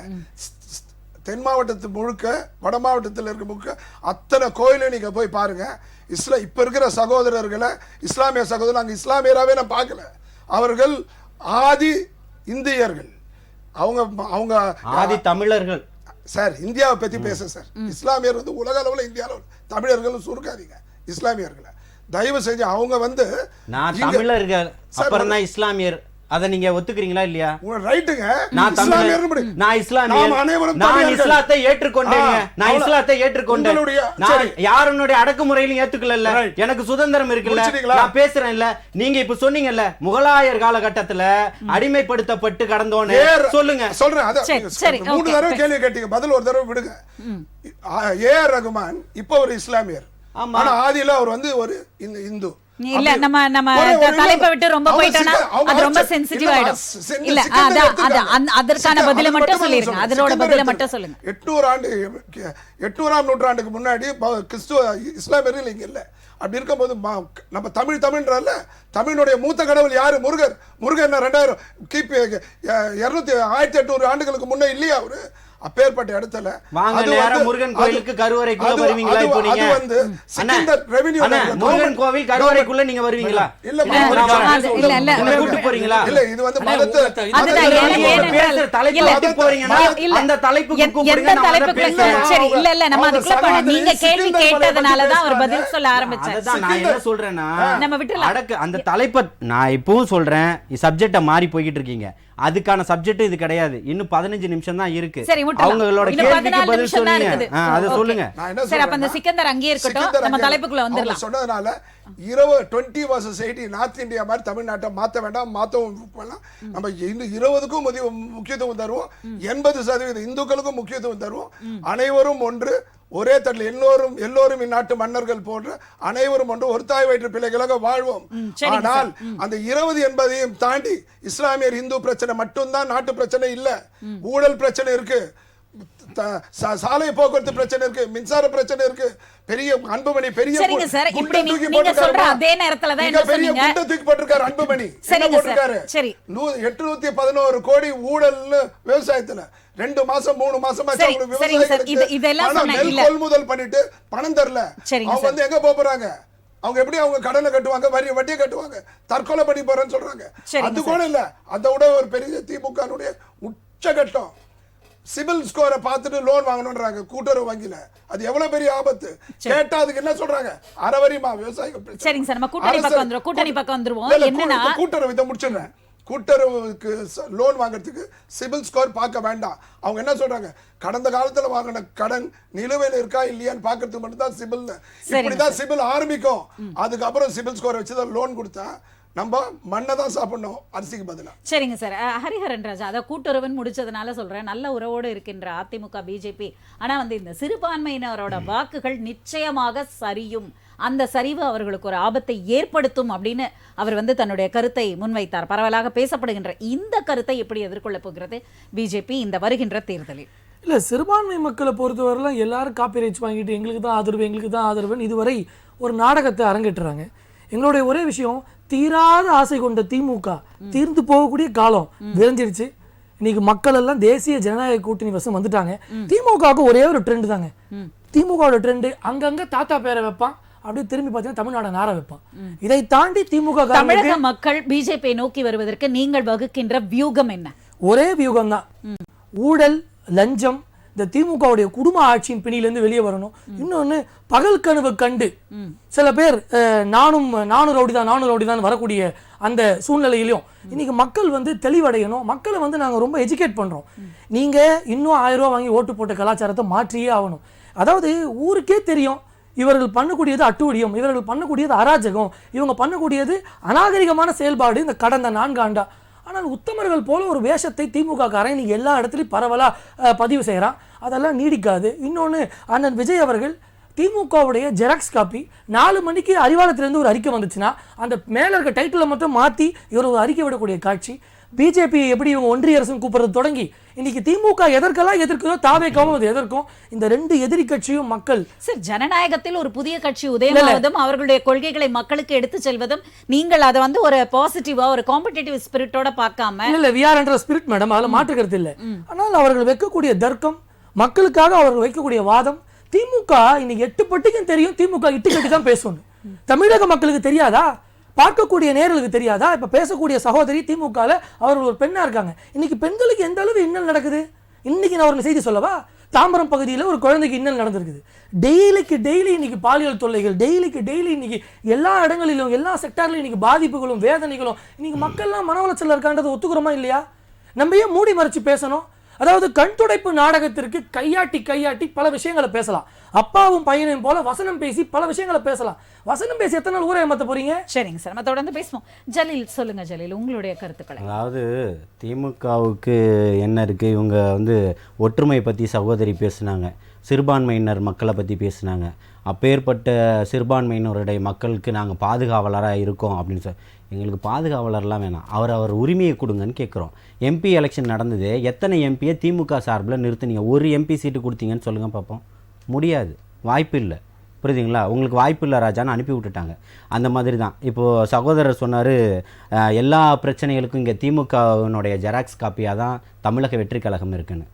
தென் மாவட்டத்து முழுக்க, வட மாவட்டத்தில் இருக்க முழுக்க அத்தனை கோயிலும் நீங்க போய் பாருங்க. இப்ப இருக்கிற சகோதரர்களை, இஸ்லாமிய சகோதரர், அங்க இஸ்லாமியராகவே நான் பார்க்கல. அவர்கள் ஆதி இந்தியர்கள், அவங்க ஆதி தமிழர்கள். சார் இந்தியாவை பத்தி பேச சார். இஸ்லாமியர் வந்து உலக அளவில் இந்தியாவில் தமிழர்கள் சுருக்காதீங்க. இஸ்லாமியர்களை தயவு செஞ்சு அவங்க வந்து நான் தமிழர்கள் அப்புறம் தான் இஸ்லாமியர், அத நீங்க ஒத்துக்கிறீங்களா இல்லையா? ரைட்டுங்க. நான் இஸ்லாத்தை ஏற்றுக்கொண்டேங்க. நான் இஸ்லாத்தை ஏற்றுக்கொண்டேன். நான் யாருடைய அடக்குமுறையிலும் ஏத்துக்கல. எனக்கு சுதந்திரம் இருக்குல்ல, நான் பேசுறேன் இல்ல. நீங்க இப்ப சொன்னீங்கல்ல முகலாயர் காலகட்டத்துல அடிமைப்படுத்தப்பட்டு கடந்தோன்னு சொல்லுங்க. சொல்றேன். 3 தடவை கேள்வி கேட்டீங்க, பதில் ஒரு தடவை விடுங்க. ஏஆர் ரகுமான் இப்ப ஒரு இஸ்லாமியர், ஆனா ஆதியில அவர் வந்து ஒரு இந்து. இல்ல நம்ம தலைப்பை விட்டு ரொம்ப போயிட்டோம்னா அது ரொம்ப சென்சிட்டிவ் ஆயிடும். இல்ல அதற்கான பதில மட்டும் சொல்லிருங்க. அதோட பதில மட்டும் சொல்லுங்க. 800ஆம் நூற்றாண்டுக்கு முன்னாடி கிறிஸ்துவ இஸ்லாமியர்கள் இங்க இல்ல. அப்படி இருக்கும்போது நம்ம தமிழ்ன்றல்ல, தமிழுடைய மூத்த கடவுள் யாரு? முருகர். முருகன் 2000 கிபி 1800 ஆண்டுகளுக்கு முன்னே இல்லையா அவரு? அப்பேற்பட்ட இடத்துல முருகன் கோயிலுக்கு கருவறைக்குள்ள வருவீங்களா? இப்போ நீங்க முருகன் கோவில் கருவறைக்குள்ள நீங்க வருவீங்களா? இல்ல கூட்டு போறீங்களா? இல்ல இது வந்து மதத்தை தலைப்பு போறீங்கன்னா அந்த தலைப்புக்கு கூப்பிடுங்க. சரி இல்ல நம்ம அதுக்குள்ள போறோம். நீங்க கேள்வி கேட்டதனால தான் அவர் பதில் சொல்ல ஆரம்பிச்சாரு. அதான் நான் என்ன சொல்றேன்னா, நம்ம விட்டு அந்த தலைப்பை நான் இப்பவும் சொல்றேன், சப்ஜெக்ட மாறி போய்கிட்டு இருக்கீங்க. அதுக்கான சப்ஜெக்ட் இது கிடையாது. இன்னும் 15 நிமிஷம் தான் இருக்கு. அவங்களோட கேள்விக்கு பதில் சொல்லுங்க. அத சொல்லுங்க. சரி, அப்ப அந்த சிக்கந்தர் அங்கேயே இருக்கட்டும், நம்ம தலைப்புக்குள்ள வந்துறலாம். சொன்னதனால 20 vs 80 நார்த் இந்தியா மாதிரி தமிழ்நாட்டை மாத்த வேண்டாம், மாத்தவும் வேண்டாம். நம்ம 20க்கும் முக்கியத்துவம் தருவோம், 80% இந்துக்களுக்கும் முக்கியத்துவம் தருவோம். அனைவரும் ஒன்று, ஒரே தட்டில் எல்லோரும் இந்நாட்டு மன்னர்கள் போன்ற அனைவரும் ஒன்று, ஒரு தாய் வயிற்று பிள்ளைகளாக வாழ்வோம். ஆனால் அந்த 20 என்பதையும் தாண்டி இஸ்லாமியர் இந்து பிரச்சனை மட்டும்தான் நாட்டு பிரச்சனை இல்ல. ஊழல் பிரச்சனை இருக்கு, சாலை போக்குவரத்து பிரச்சனை இருக்கு, மின்சார பிரச்சனை இருக்கு, பெரிய அன்புமணி பெரிய சரிங்க சார், இப்படி நீங்க சொல்ற அதே நேரத்துல தான் என்ன பெரிய சொன்னீங்க? குண்டை தூக்கி போட்டிருக்காரு அன்புமணி. என்ன சரிங்க போட்டிருக்காரு? சார், சரி. 811 கோடி ஊழல்னு விவசாயத்துல 2 மாசம் 3 மாசமா சரி, அவங்களுக்கு சரிங்க சார், இதெல்லாம் விவசாயிகளுக்கு சொன்ன நெல் இல்ல. கொள்முதல் பண்ணிட்டு பணம் தரல. சரிங்க அவங்க வந்து எங்க போறாங்க? அவங்க எப்படி அவங்க கடனை கட்டுவாங்க, வட்டியை கட்டுவாங்க, தற்கொலை பண்ணி போறேன்னு சொல்றாங்க. சரிங்க அது கூட இல்ல, அதை விட ஒரு பெரிய திமுகனுடைய உச்சகட்டம் சிபில் ஸ்கோரை பார்த்துட்டு லோன் வாங்கணும்ன்றாங்க கூட்டுறவு வங்கியில. அது எவ்வளவு பெரிய ஆபத்து. கேட்டா அதுக்கு என்ன சொல்றாங்க? அறவரிமா விவசாயிகள். சரிங்க சார், நம்ம கூட்டணி பக்கம் வந்துருவோம். என்னன்னா கூட்டுறவு இதை முடிச்சிடுறேன். கூட்டுறவுக்கு லோன் வாங்குறதுக்கு சிபில் ஸ்கோர் பார்க்க வேண்டாம். அவங்க என்ன சொல்றாங்க? கடந்த காலத்துல வாங்கின கடன் நிலுவையில் இருக்கா இல்லையான்னு பாக்குறதுக்கு மட்டும் தான் சிபில். இப்படிதான் சிபில் ஆரம்பிக்கும். அதுக்கப்புறம் சிபில் ஸ்கோர் வச்சுதான் லோன் கொடுத்தா நம்ம மண்ணை தான் சாப்பிடணும் அரிசிக்கு பதிலா. சரிங்க சார், ஹரிஹரன் ராஜா, அதை கூட்டுறவுன்னு முடிச்சதுனால சொல்றேன், நல்ல உறவோடு இருக்கின்ற அதிமுக பிஜேபி, ஆனா வந்து இந்த சிறுபான்மையினரோட வாக்குகள் நிச்சயமாக சரியும், அந்த சரிவு அவர்களுக்கு ஒரு ஆபத்தை ஏற்படுத்தும் அப்படின்னு அவர் வந்து தன்னுடைய கருத்தை முன்வைத்தார். பரவலாக பேசப்படுகின்ற இந்த கருத்தை எப்படி எதிர்கொள்ளப் போகிறது பிஜேபி இந்த வருகின்ற தேர்தலில்? இல்லை, சிறுபான்மை மக்களை பொறுத்தவரைலாம் எல்லாரும் காப்பி ரைட்ஸ் வாங்கிட்டு எங்களுக்கு தான் ஆதரவுன்னு இதுவரை ஒரு நாடகத்தை அரங்கேற்றுறாங்க. எங்களுடைய ஒரே விஷயம், தீராத ஆசை கொண்ட திமுக தீர்ந்து போகக்கூடிய காலம் விரைஞ்சிருச்சு. இன்னைக்கு மக்கள் எல்லாம் தேசிய ஜனநாயக கூட்டணி வசம் வந்துட்டாங்க. திமுகவுக்கு ஒரே ஒரு ட்ரெண்ட் தாங்க. திமுகவோட ட்ரெண்ட் அங்கங்க தாத்தா பேரை வைப்பான், அப்படியே திரும்பி பார்த்தீங்கன்னா தமிழ்நாடு நார வைப்பான். இதை தாண்டி திமுக தமிழக மக்கள் பிஜேபி நோக்கி வருவதற்கு நீங்கள் வகுக்கின்ற வியூகம் என்ன? ஒரே வியூகம் தான். ஊழல், லஞ்சம், இந்த திமுகவுடைய குடும்ப ஆட்சியின் பிணியிலிருந்து வெளியே வரணும். இன்னொன்னு, பகல் கனவு கண்டு சில பேர் நானும் ரவுடி தான் வரக்கூடிய அந்த சூழ்நிலையிலும் இன்னைக்கு மக்கள் வந்து தெளிவடையணும். மக்களை வந்து நாங்கள் ரொம்ப எஜுகேட் பண்றோம். நீங்க இன்னும் 1000 ரூபாய் வாங்கி ஓட்டு போட்ட கலாச்சாரத்தை மாற்றியே ஆகணும். அதாவது ஊருக்கே தெரியும் இவர்கள் பண்ணக்கூடியது அட்டூழியம், இவர்கள் பண்ணக்கூடியது அராஜகம், இவங்க பண்ணக்கூடியது அநாகரிகமான செயல்பாடு இந்த கடந்த 4 ஆண்டா. ஆனால் உத்தமர்கள் போல ஒரு வேஷத்தை திமுக காரன் நீங்க எல்லா இடத்துலையும் பரவலா பதிவு செய்கிறான். அதெல்லாம் நீடிக்காது. இன்னொன்று, அண்ணன் விஜய் அவர்கள் திமுகவுடைய ஜெராக்ஸ் காப்பி 4 மணிக்கு அறிவாலயத்திலிருந்து ஒரு அறிக்கை வந்துச்சுன்னா அந்த மேலே இருக்க டைட்டிலை மட்டும் மாற்றி இவர் ஒரு அறிக்கை விடக்கூடிய காட்சி. பிஜேபி எப்படி இவங்க ஒன்றிய அரசு கூப்பிடுறது தொடங்கி இன்னைக்கு திமுக எதற்கெல்லாம் எதிர்க்குதோ தாவேக்காவும் அது எதற்கும். இந்த 2 எதிரி கட்சியும் மக்கள் சார், ஜனநாயகத்தில் ஒரு புதிய கட்சி உதயமாவதும் அவர்களுடைய கொள்கைகளை மக்களுக்கு எடுத்து செல்வதும் நீங்கள் அதை வந்து ஒரு பாசிட்டிவா ஒரு காம்படிட்டிவ் ஸ்பிரிட்டோட பார்க்காம இல்ல விஆர் என்ற ஸ்பிரிட் மேடம், அதில் மாற்றுக்கிறது இல்லை. ஆனால் அவர்கள் வைக்கக்கூடிய தர்க்கம், மக்களுக்காக அவர்கள் வைக்கக்கூடிய வாதம், திமுக இன்னைக்கு 8 பட்டிக்கும் தெரியும் திமுக இட்டு கட்டி தான் பேசணும். தமிழக மக்களுக்கு தெரியாதா? பார்க்கக்கூடிய நேர்களுக்கு தெரியாதா? இப்ப பேசக்கூடிய சகோதரி திமுகல அவர்கள் ஒரு பெண்ணா இருக்காங்க. இன்னைக்கு பெண்களுக்கு எந்த அளவு இன்னல் நடக்குது? இன்னைக்கு நான் ஒரு செய்தி சொல்லவா? தாம்பரம் பகுதியில் ஒரு குழந்தைக்கு இன்னல் நடந்திருக்குது. டெய்லி இன்னைக்கு பாலியல் தொல்லைகள், டெய்லி இன்னைக்கு எல்லா இடங்களிலும் எல்லா செக்டார்லையும் இன்னைக்கு பாதிப்புகளும் வேதனைகளும். இன்னைக்கு மக்கள்லாம் மன உளைச்சல் இருக்கான்றது ஒத்துக்கிறோமா இல்லையா? நம்ம ஏன் மூடி மறைச்சு பேசணும்? அதாவது கண் துடைப்பு நாடகத்திற்கு கையாட்டி பல விஷயங்களை பேசலாம். அப்பாவும் பையனையும் போல வசனம் பேசி பல விஷயங்களை பேசலாம். வசனம் பேசி எத்தனை நாள் ஊரை ஏமாத்த போறீங்க? சரிங்க சார், நம்ம தொடர்ந்து பேசுவோம். ஜலீல் சொல்லுங்க, ஜலீல் உங்களுடைய கருத்துக்களை. அதாவது திமுகவுக்கு என்ன இருக்கு, இவங்க வந்து ஒற்றுமை பற்றி சகோதரி பேசுனாங்க, சிறுபான்மையினர் மக்களை பற்றி பேசுனாங்க. அப்பேற்பட்ட சிறுபான்மையினருடைய மக்களுக்கு நாங்கள் பாதுகாவலராக இருக்கோம் அப்படின்னு சொல்லி, எங்களுக்கு பாதுகாவலர்லாம் வேணாம், அவர் உரிமையை கொடுங்கன்னு கேட்குறோம். எம்பி எலெக்ஷன் நடந்தது, எத்தனை எம்பியை திமுக சார்பில் நிறுத்துனீங்க? ஒரு எம்பி சீட்டு கொடுத்தீங்கன்னு சொல்லுங்கள் பார்ப்போம். முடியாது, வாய்ப்பு இல்லை. புரியுதுங்களா? உங்களுக்கு வாய்ப்பு இல்லை ராஜான்னு அனுப்பி விட்டுட்டாங்க. அந்த மாதிரி தான் இப்போது சகோதரர் சொன்னார், எல்லா பிரச்சனைகளுக்கும் இங்கே திமுகவினுடைய ஜெராக்ஸ் காப்பியாக தான் தமிழக வெற்றி கழகம் இருக்குன்னு.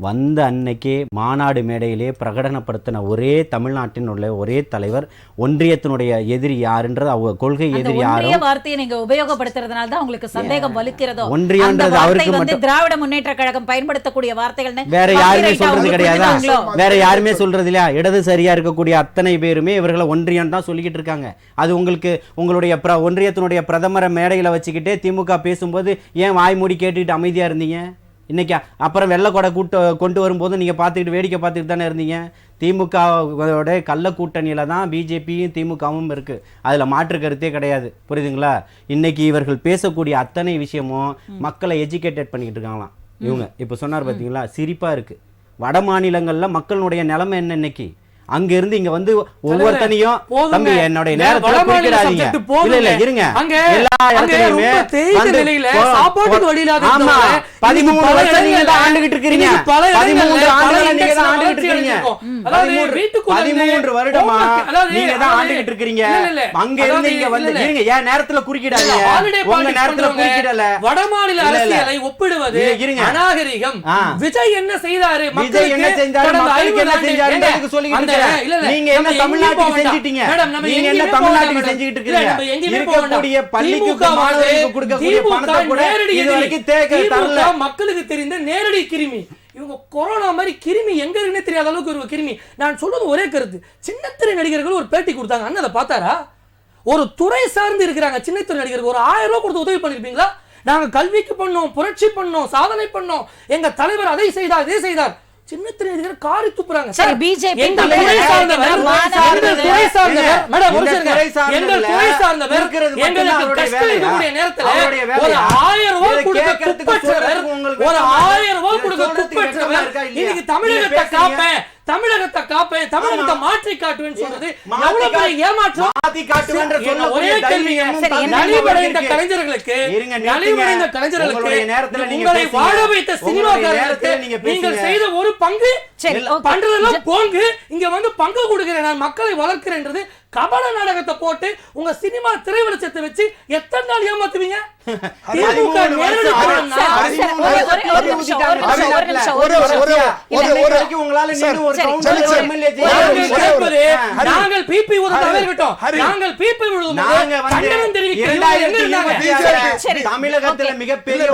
வந்த அன்னைக்கே மாநாடு மேடையிலே பிரகடனப்படுத்தின ஒரே தமிழ்நாட்டின் உள்ள ஒரே தலைவர், ஒன்றியத்தினுடைய எதிரி யாருன்றது, அவங்க கொள்கை எதிரி யாரும் வார்த்தையை நீங்க உபயோகப்படுத்துறதுனால தான் உங்களுக்கு சந்தேகம் வலுக்கிறதோ. ஒன்றியன்றது அவருக்கு மட்டும் திராவிட முன்னேற்ற கழகம் பயன்படுத்தக்கூடிய வார்த்தைகள் வேற யாருமே சொல்றது கிடையாதா? வேற யாருமே சொல்றது இல்லையா? இடது சரியா இருக்கக்கூடிய அத்தனை பேருமே இவர்களை ஒன்றியம் தான் சொல்லிக்கிட்டு இருக்காங்க. அது உங்களுக்கு உங்களுடைய ஒன்றியத்தினுடைய பிரதமரை மேடையில வச்சுக்கிட்டே திமுக பேசும்போது ஏன் வாய் மூடி கேட்டுக்கிட்டு அமைதியா இருந்தீங்க? இன்னைக்கு அப்புறம் வெள்ளக்கொடை கொண்டு வரும்போது நீங்கள் பார்த்துக்கிட்டு வேடிக்கை பார்த்துக்கிட்டு தானே இருந்தீங்க. திமுகவோட கள்ள கூட்டணியில் தான் பிஜேபியும் திமுகவும் இருக்குது, அதில் மாற்று கருத்தே கிடையாது. புரியுதுங்களா? இன்னைக்கு இவர்கள் பேசக்கூடிய அத்தனை விஷயமும் மக்களை எஜுகேட்டட் பண்ணிக்கிட்டு இருக்காங்களாம் இவங்க. இப்போ சொன்னார் பார்த்தீங்களா, சிரிப்பாக இருக்குது. வட மாநிலங்களில் மக்களுடைய நிலைமை என்ன இன்னைக்கு? அங்க இருந்து இங்க வந்து ஒவ்வொருத்தனையும் போதுங்க. தம்பி என்னுடைய இந்த நேரத்துல வடமாநில குறுக்கிடாதீங்க. subject போதுங்க. இல்ல இல்ல இருங்க. அங்க எல்லா இடத்துலயுமே ரொம்ப தேய்ந்த வந்து நிலையில சாப்பாட்டுக்கு வழி இல்லாத ஆமா இருந்தவங்க 13 வருஷம் நீங்க தான் இடங்கள்ல ஆண்டுகிட்டு இருக்கீங்க. இன்னைக்கு பல 13 ஆண்டுகளா நீங்க தான் ஆண்டுகிட்டு வளர்ச்சி இருக்கீங்க. அடைஞ்சிருக்கோம். அதாவது வீட்டுக்குள்ள 13 வருடமா அதாவது நீங்க தான் ஆண்டுகிட்டு இருக்கீங்க. அங்க இருந்து இங்க வந்து இருங்க. ஏன் நேரத்துல குறுக்கிடாதீங்க. உங்க நேரத்துல குறுக்கிடல. வடமாநில அரசியலை ஒப்பிடுவது இருங்க. அநாகரிகம். விஜய் என்ன செய்தாரு? விஜய் என்ன செஞ்சாரு? மக்களுக்கு என்ன செஞ்சாருன்றதுக்கு சொல்லிட்டு இருக்கேன். நீங்க என்ன தமிழ்நாட்டுக்கு செஞ்சிட்டீங்க? நீங்க என்ன தமிழ்நாட்டுக்கு செஞ்சிட்டு இருக்கீங்க? இருக்கக்கூடிய பள்ளிக்கு மாணவர்களுக்கு கொடுக்கக்கூடிய பணத்தை கூட இதுவரைக்கும் தரல. மக்களுக்கு தெரிந்த நேரடி கிருமி. இவங்க கொரோனா மாதிரி கிருமி எங்க இருக்குன்னே தெரியாத அளவுக்கு ஒரு கிருமி. நான் சொல்றது ஒரே கருத்து. சின்னத்திரை நடிகர்கள் ஒரு பேட்டி கொடுத்தாங்க. அண்ணன் அதை பார்த்தாரா? ஒரு துறை சார்ந்து இருக்கிறாங்க சின்னத்திரை நடிகர்கள். ஒரு 1000 ரூபாய் கொடுத்து உதவி பண்ணிருப்பீங்களா? நாங்க கல்விக்கு பண்ணோம், புரட்சி பண்ணோம், சாதனை பண்ணோம், எங்க தலைவர் அதை செய்தார், இதை செய்தார். சின்னத்திரை நடிகர் காரி துப்புறாங்க. சரி, பிஜேபி எங்கள் துறை சார்ந்தவர் மேடம் ஒரு செகண்ட். எங்கள் துறை சார்ந்தவர் எங்களுக்கு கஷ்டம் இருக்கக்கூடிய நேரத்துல ஒரு 1000 ரூபாய் கொடுக்க துப்பற்றவர், ஒரு 1000 ரூபாய் கொடுக்க துப்பற்றவர் இன்னைக்கு தமிழகத்தை காப்பேன், தமிழகத்தை காப்பேன், தமிழகத்தை மாற்றி காட்டுவேன்னு சொல்றது எவ்வளவு பெரிய ஏமாற்றம். மாத்தி காட்டுவேன்ற சொல்ல ஒரே கேள்விங்க. நலிவடைந்த கலைஞர்களுக்கு நலிவடைந்த கலைஞர்களுக்கு உங்களை வாழ வைத்த சினிமாக்காரர்களுக்கு நீங்கள் செய்த ஒரு பங்கு பண்றதெல்லாம் போங்கு. இங்க வந்து பங்கு கொடுக்கிறேன், நான் மக்களை வளர்க்கிறேன்றது கபட நாடகத்தை போட்டு உங்க சினிமா திரைவெளிச்சத்தை வச்சு எத்தனை நாள் ஏமாத்துவீங்க? திமுக நேரடி நாங்கள் பிபி உதவிட்டோம். நாங்கள் பிபி கண்டனம் தெரிவிக்கிறோம். தமிழகத்துல மிகப்பெரிய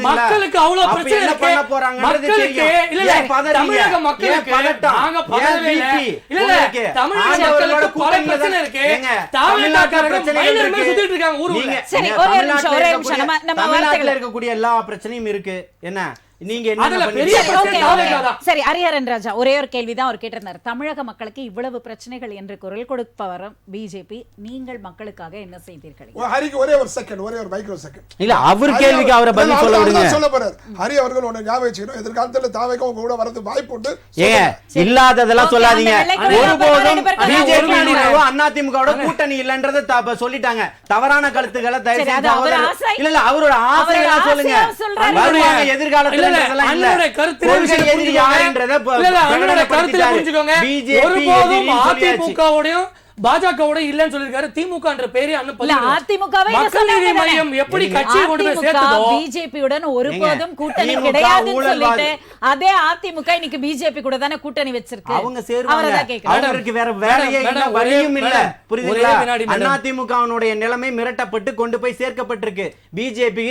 மக்களுக்கு அவ்வளவு பிரச்சனை இருக்கு. மக்களுக்கு இல்ல தமிழக மக்களுக்கு நாங்க பதவே இல்ல தமிழக மக்களுக்கு பல பிரச்சனை இருக்கு. தமிழ்நாட்டுல மைனர் மேல சுத்திட்டு இருக்காங்க ஊருக்குள்ள. சரி, ஒரே நிமிஷம் நம்ம தமிழ்நாட்டுல இருக்கக்கூடிய எல்லா பிரச்சனையும் இருக்கு. என்ன நீங்க என்ன பெரிய பிரச்சனை? சரி, ஹரிஹரன் ராஜா ஒரே ஒரு கேள்விதான் அவர் கேட்டிருந்தார். தமிழக மக்களுக்கு இவ்வளவு பிரச்சனைகள் என்று குரல் கொடுப்பவர் பிஜேபி, நீங்கள் மக்களுக்காக என்ன செய்தீர்கள்? ஹரிக்கு ஒரே ஒரு செகண்ட், ஒரே ஒரு மைக்ரோ செகண்ட். இல்ல அவர் கேள்விக்கு அவரை பதில் சொல்ல விடுங்க. சொல்ல போறார் ஹரி அவர்கள். உன்னை ஞாபகம் வச்சுக்கணும், எதிர்காலத்துல தாவேக உங்க கூட வரது வாய்ப்பு உண்டு. ஏங்க இல்லாததெல்லாம் சொல்லாதீங்க. ஒருபோதும் பிஜேபியோட அதிமுகவோட கூட்டணி இல்லன்றத சொல்லிட்டாங்க. தவறான கருத்துக்களை தயவு செய்து இல்ல இல்ல அவரோட ஆசைகளை சொல்லுங்க. வருவாங்க எதிர்காலத்துல பாஜகவோட இல்லன்னு சொல்லிருக்காரு. திமுக என்ற பேரே மக்கள் நீதி மையம் எப்படி கட்சியை கொண்டு போய் சேர்த்ததோ பிஜேபியுடன் ஒருபோதும் கூட்டணி கிடையாதுன்னு சொல்லிட்டு அதே அதிமுக இன்னைக்கு பிஜேபி கூட தானே கூட்டணி வச்சிருக்கு. அவங்க சேருவாங்க. அவருக்கு வேற வேலையே இல்ல, வழியும் இல்ல. புரியுதுங்களா? அதிமுகவினுடைய நிலைமை மிரட்டப்பட்டு கொண்டு போய் சேர்க்கப்பட்டிருக்கு. பிஜேபி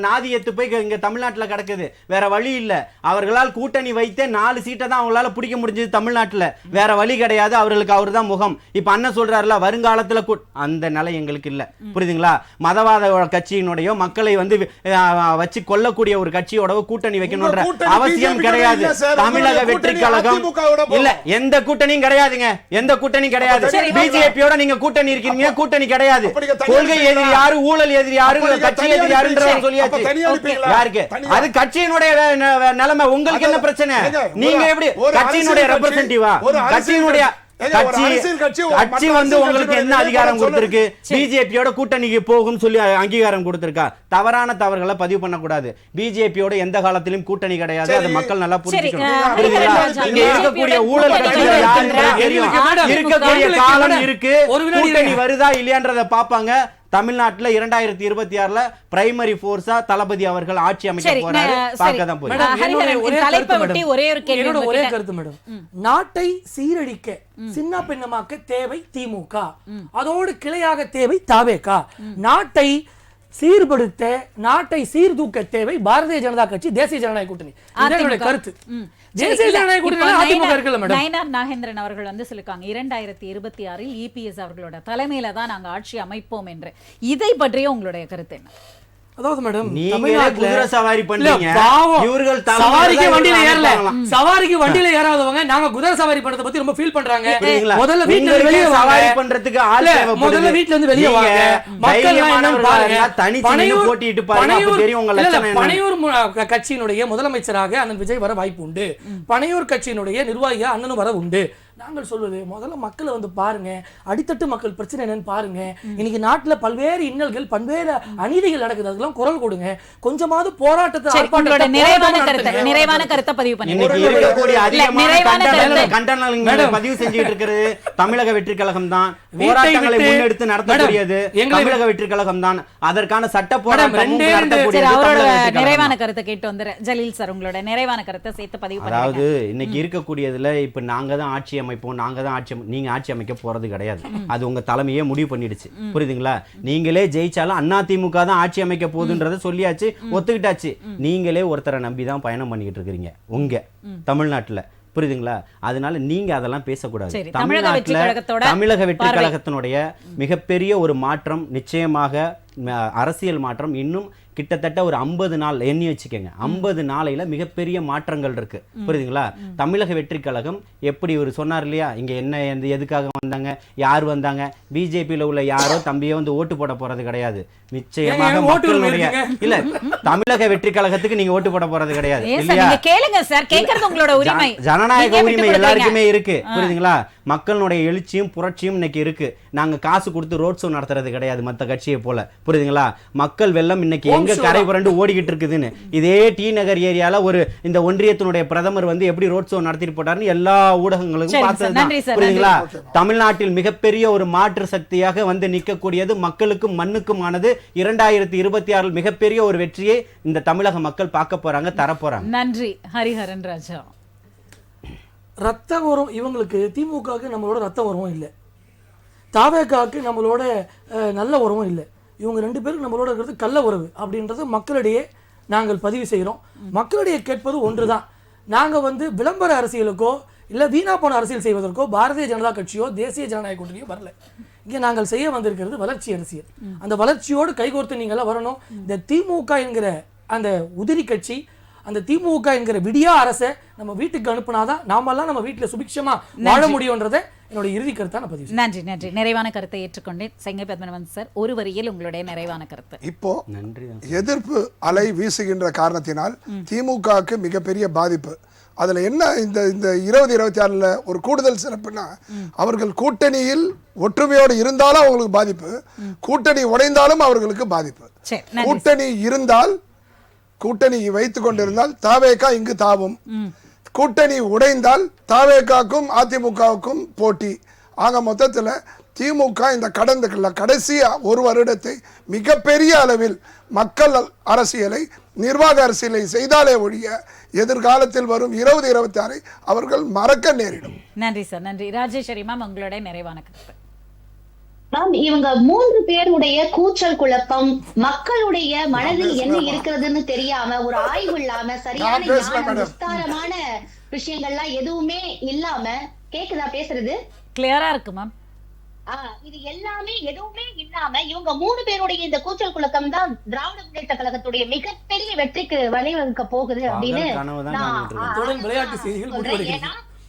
நாதியத்து போய் இங்க தமிழ்நாட்டுல கிடக்குது. வேற வழி இல்ல. அவர்களால் கூட்டணி வைத்து 4 சீட்டை தான் அவங்களால பிடிக்க முடிஞ்சது தமிழ்நாட்டுல. வேற வழி கிடையாது. அவர்களுக்கு அவர்தான் முகம். இப்ப என்ன சொல்றாருல, வருங்காலத்துல அந்த நிலை எங்களுக்கு இல்ல. புரியுதுங்களா? மதவாத கட்சியினுடைய மக்களை வந்து வச்சு கொல்லக்கூடிய ஒரு கட்சியோட கூட்டணி வைக்கணும்ன்ற அவசியம் கிடையாது. தமிழக வெற்றி கழகம் இல்ல, எந்த கூட்டணியும் கிடையாதுங்க. எந்த கூட்டணியும் கிடையாது. பிஜேபியோட நீங்க கூட்டணி இருக்கீங்க, கூட்டணி கிடையாது. கொள்கை எதிரி யாரு, ஊழல் எதிரி யாரு, கட்சி எதிரி யாருன்றத சொல்லியாச்சு. யாருக்கு அது கட்சியினுடைய நிலைமை? உங்களுக்கு என்ன பிரச்சனை? நீங்க எப்படி கட்சியினுடைய ரெப்ரசன்டேட்டிவா? கட்சியினுடைய கட்சி வந்து உங்களுக்கு என்ன அதிகாரம் கொடுத்திருக்கு? பிஜேபியோட கூட்டணிக்கு போகும் சொல்லி அங்கீகாரம் கொடுத்திருக்கா? தவறான தவறுகளை பதிவு பண்ணக்கூடாது. பிஜேபியோட எந்த காலத்திலும் கூட்டணி கிடையாது. அது மக்கள் நல்லா புரிஞ்சுக்கணும். இங்க இருக்கக்கூடிய ஊழல் கட்சிகள் யாருன்னு இருக்கக்கூடிய காலம் இருக்கு. கூட்டணி வருதா இல்லையான்றத பாப்பாங்க. தமிழ்நாட்டுல 2026ல பிரைமரி போர்ஸா தளபதி அவர்கள் ஆட்சி அமைக்க போறாரு. பார்க்க தான் போறீங்க. ஒரே கருத்து மேடம். நாட்டை சீரழிக்க சின்ன பின்னமாக்க தேவை திமுக, அதோடு கிளையாக தேவை தாவேகா. நாட்டை சீர்படுத்த, நாட்டை சீர்தூக்க தேவை பாரதிய ஜனதா கட்சி, தேசிய ஜனநாயக கூட்டணி. இதனுடைய கருத்து. தேசிய ஜனநாயக கூட்டணி அதிமுக இருக்குல்ல மேடம். நயினார் நாகேந்திரன் அவர்கள் வந்து சொல்லிருக்காங்க 2026ல் EPS அவர்களோட தலைமையில தான் நாங்க ஆட்சி அமைப்போம் என்று. இதை பற்றிய உங்களுடைய கருத்து என்ன? அதாவது மேடம் நீங்களே குதிரை சவாரி பண்றீங்க, இவர்கள் சவாரிக்கு வண்டியில ஏறல, சவாரிக்கு வண்டியில ஏறாதவங்க நாங்க குதிரை சவாரி பண்றத பத்தி ரொம்ப ஃபீல் பண்றாங்க. முதல்ல வீட்ல இருந்து வெளிய சவாரி பண்றதுக்கு ஆள் தேவைப்படுது. முதல்ல வீட்ல இருந்து வெளிய வாங்க, மக்கள் எல்லாம் என்னன்னு பாருங்க. தனிச்சு போட்டிட்டு பாருங்க, அப்ப தெரியும் உங்க லட்சணம் என்ன. பனையூர் கட்சியினுடைய முதலமைச்சராக அண்ணன் விஜய் வர வாய்ப்பு உண்டு, பனையூர் கட்சியினுடைய நிர்வாகியா அண்ணனும் வர உண்டு. நாங்கள் சொல்வது முதல்ல மக்களை வந்து பாருங்க, அடித்தட்டு மக்கள் பிரச்சனை என்னன்னு பாருங்க. இன்னைக்கு நாட்டுல பல்வேறு இன்னல்கள், பல்வேறு அநீதிகள் நடக்குது, அதெல்லாம் குரல் கொடுங்க. கொஞ்சமாவது போராட்டத்தை நிறைவான கருத்தை பதிவு பண்ணுங்க. பதிவு செஞ்சுட்டு இருக்கிறது தமிழக வெற்றி கழகம் தான். போராட்டங்களை முன்னெடுத்து நடத்தக்கூடியது தமிழக வெற்றி கழகம் தான். அதற்கான சட்ட போராட்டம் நிறைவான கருத்தை கேட்டு வந்துற ஜலீல் சார், உங்களோட நிறைவான கருத்தை சேர்த்து பதிவு பண்ணுங்க. அதாவது இன்னைக்கு இருக்கக்கூடியதுல இப்ப நாங்க தான் ஆட்சி அமைப்போம், நாங்க தான் நீங்க ஆட்சி அமைக்க போறது கிடையாது. அது உங்க தலைமையே முடிவு பண்ணிடுச்சு, புரியுதுங்களா? நீங்களே ஜெயிச்சாலும் அதிமுக தான் ஆட்சி அமைக்க போகுதுன்றத சொல்லியாச்சு, ஒத்துக்கிட்டாச்சு. நீங்களே ஒருத்தரை நம்பி தான் பயணம் பண்ணிக்கிட்டு இருக்கிறீங்க உங்க தமிழ்நாட்டுல, புரியுதுங்களா? அதனால நீங்க அதெல்லாம் பேசக்கூடாது. தமிழக வெற்றி கழகத்தினுடைய மிகப்பெரிய ஒரு மாற்றம், நிச்சயமாக அரசியல் மாற்றம் இன்னும் கிட்டத்தட்ட ஒரு 50 நாள் எண்ணி வச்சுக்கோங்க. 50 நாளையில மிகப்பெரிய மாற்றங்கள் இருக்கு, புரியுதுங்களா? தமிழக வெற்றி கழகம் எப்படி ஒரு சொன்னார் இல்லையா, இங்க என்ன எதுக்காக வந்தாங்க, யார் வந்தாங்க, பிஜேபியில உள்ள யாரோ தம்பியோ வந்து ஓட்டு போட போறது கிடையாது. நிச்சயமாக மக்களுடைய இல்ல, தமிழக வெற்றி கழகத்துக்கு நீங்க ஓட்டு போட போறது கிடையாது இல்லையா? ஜனநாயக உரிமை எல்லாருக்குமே இருக்கு, புரியுதுங்களா? மக்களுடைய எழுச்சியும் புரட்சியும் இன்னைக்கு இருக்கு. நாங்க காசு கொடுத்து ரோட் ஷோ நடத்துறது கிடையாது மத்த கட்சியை போல, புரியுதுங்களா? மக்கள் வெள்ளம் இன்னைக்கு எங்க கரை புரண்டு ஓடிக்கிட்டு இருக்குதுன்னு இதே டி நகர் ஏரியால ஒரு இந்த ஒன்றியத்தினுடைய பிரதமர் வந்து எப்படி ரோட் ஷோ நடத்திட்டு போட்டாருன்னு எல்லா ஊடகங்களுக்கும் பார்த்ததுதான், புரியுதுங்களா? தமிழ்நாட்டில் மிகப்பெரிய ஒரு மாற்று சக்தியாக வந்து நிற்கக்கூடியது மக்களுக்கும் மண்ணுக்குமானது 2026 மிகப்பெரிய ஒரு வெற்றியை இந்த தமிழக மக்கள் பார்க்க போறாங்க, தர போறாங்க. நன்றி ஹரிஹரன் ராஜா. ரத்த வரும் இவங்களுக்கு, திமுகவுக்கு நம்மளோட ரத்த உறவும் இல்லை, தாவேக்காவுக்கு நம்மளோட நல்ல உறவும் இல்லை. இவங்க 2 பேருக்கு நம்மளோட இருக்கிறது கள்ள உறவு அப்படின்றது மக்களிடையே நாங்கள் பதிவு செய்கிறோம். மக்களிடையே கேட்பது ஒன்று தான். நாங்கள் வந்து விளம்பர அரசியலுக்கோ இல்லை வீணா போன அரசியல் செய்வதற்கோ பாரதிய ஜனதா கட்சியோ தேசிய ஜனநாயக கூட்டணியோ வரல. இங்கே நாங்கள் செய்ய வந்திருக்கிறது வளர்ச்சி அரசியல். அந்த வளர்ச்சியோடு கைகோர்த்து நீங்களாம் வரணும். இந்த திமுக என்கிற அந்த உதிரி கட்சி, அந்த திமுக என்கிற விடியா அரசை நம்ம வீட்டுக்கு அனுப்புனாதான் நாமெல்லாம் நம்ம வீட்டில் சுபிக்ஷமா வாழ முடியும்ன்றதை என்னோட இறுதி கருத்தான் பதிவு. நன்றி நன்றி. நிறைவான கருத்தை ஏற்றுக்கொண்டேன். செங்கை பத்மநாபன் சார், ஒரு வரியில் உங்களுடைய நிறைவான கருத்து. இப்போ எதிர்ப்பு அலை வீசுகின்ற காரணத்தினால் திமுகவுக்கு மிகப்பெரிய பாதிப்பு. அதுல என்ன இந்த 2026 ஒரு கூடுதல் சிறப்புனா, அவர்கள் கூட்டணியில் ஒற்றுமையோடு இருந்தாலும் அவங்களுக்கு பாதிப்பு, கூட்டணி உடைந்தாலும் அவர்களுக்கு பாதிப்பு. கூட்டணி இருந்தால், கூட்டணி வைத்துக் கொண்டிருந்தால் தாவேகா இங்கு தாவும், கூட்டணி உடைந்தால் தாவேகாக்கும் அதிமுகவுக்கும் போட்டி. ஆக மொத்தத்தில் திமுக இந்த கடைசி ஒரு வருடத்தை மிகப்பெரிய அளவில் மக்கள் அரசியலை, நிர்வாக அரசியலை செய்தாலே ஒழிய எதிர்காலத்தில் வரும் 2026 அவர்கள் மறக்க நேரிடும். நன்றி சார், நன்றி. ராஜேஸ்வரி மேம், உங்களுடைய நிறைவான கருத்து. இவங்க 3 பேருடைய கூச்சல் குழப்பம், மக்களுடைய மனதில் என்ன இருக்கிறதுன்னு தெரியாம, ஒரு ஆய்வு இல்லாம, சரியான விஸ்தாரமான விஷயங்கள்லாம் எதுவுமே இல்லாம, கேக்குதா பேசுறது? கிளியரா இருக்கு மேம். இது எல்லாமே எதுவுமே இல்லாம இவங்க 3 பேருடைய இந்த கூச்சல் குழப்பம் தான் திராவிட முன்னேற்ற கழகத்துடைய மிகப்பெரிய வெற்றிக்கு வழிவகுக்க போகுது அப்படின்னு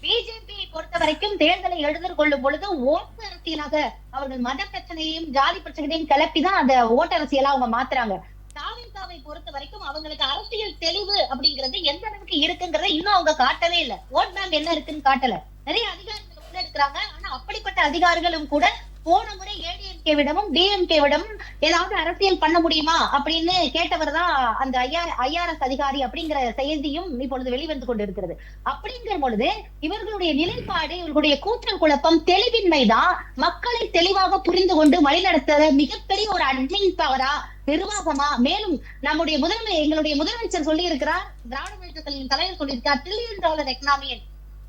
பிஜேபி பொறுத்த வரைக்கும் தேர்தலை எதிர்கொள்ளும் பொழுது ஓட்டு அரசியலாக அவர்கள் மத பிரச்சனையையும் ஜாதி பிரச்சனையையும் கிளப்பிதான் அந்த ஓட்டு அரசியலா அவங்க மாத்துறாங்க. தாவேகாவை பொறுத்த வரைக்கும் அவங்களுக்கு அரசியல் தெளிவு அப்படிங்கிறது எந்த அளவுக்கு இருக்குங்கிறத இன்னும் அவங்க காட்டவே இல்லை. ஓட் பேங்க் என்ன இருக்குன்னு காட்டல. நிறைய அதிகாரிகள் முன்னெடுக்கிறாங்க. ஆனா அப்படிப்பட்ட அதிகாரிகளும் கூட போன முறை ஏடிஎம்கே விடமும் டிஎம்கே விடமும் ஏதாவது அரசியல் பண்ண முடியுமா அப்படின்னு கேட்டவர் தான் அந்த ஐஆர்எஸ் அதிகாரி அப்படிங்கிற செய்தியும் இப்பொழுது வெளிவந்து கொண்டிருக்கிறது. அப்படிங்கிற பொழுது இவர்களுடைய நிலைப்பாடு, இவர்களுடைய கூச்சல் குழப்பம், தெளிவின்மை தான் மக்களை தெளிவாக புரிந்து கொண்டு வழிநடத்த மிகப்பெரிய ஒரு அட்மின் பவரா, நிர்வாகமா. மேலும் நம்முடைய எங்களுடைய முதலமைச்சர் சொல்லி இருக்கிறார், திராவிட முன்னேற்றத்தின் தலைவர் சொல்லியிருக்கார், $1 trillion எக்கனாமி.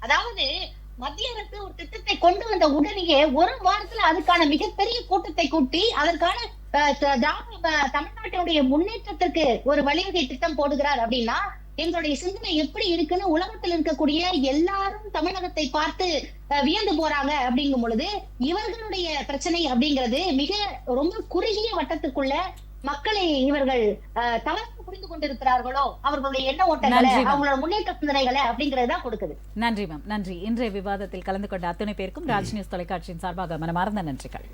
அதாவது மத்திய அரசு ஒரு திட்டத்தை கொண்டு வந்த உடனேயே ஒரு வாரத்துல அதுக்கான மிகப்பெரிய கூட்டத்தை கூட்டி அதற்கான தமிழ்நாட்டினுடைய முன்னேற்றத்திற்கு ஒரு வழிவகை திட்டம் போடுகிறார். அப்படின்னா எங்களுடைய சிந்தனை எப்படி இருக்குன்னு உலகத்தில் இருக்கக்கூடிய எல்லாரும் தமிழகத்தை பார்த்து வியந்து போறாங்க. அப்படிங்கும் பொழுது இவர்களுடைய பிரச்சனை அப்படிங்கிறது மிக ரொம்ப குறுகிய வட்டத்துக்குள்ள மக்களை இவர்கள் தவறாக புரிந்து கொண்டிருக்கிறார்களோ, அவர்களுடைய எண்ண ஓட்டங்களை, நன்றி மேம். அவங்களோட முன்னேற்ற சிந்தனைகளை அப்படிங்கறதுதான் கொடுக்குது. நன்றி மேம், நன்றி. இன்றைய விவாதத்தில் கலந்து கொண்ட அத்தனை பேருக்கும் ராஜ் நியூஸ் தொலைக்காட்சியின் சார்பாக மனமார்ந்த நன்றிகள்.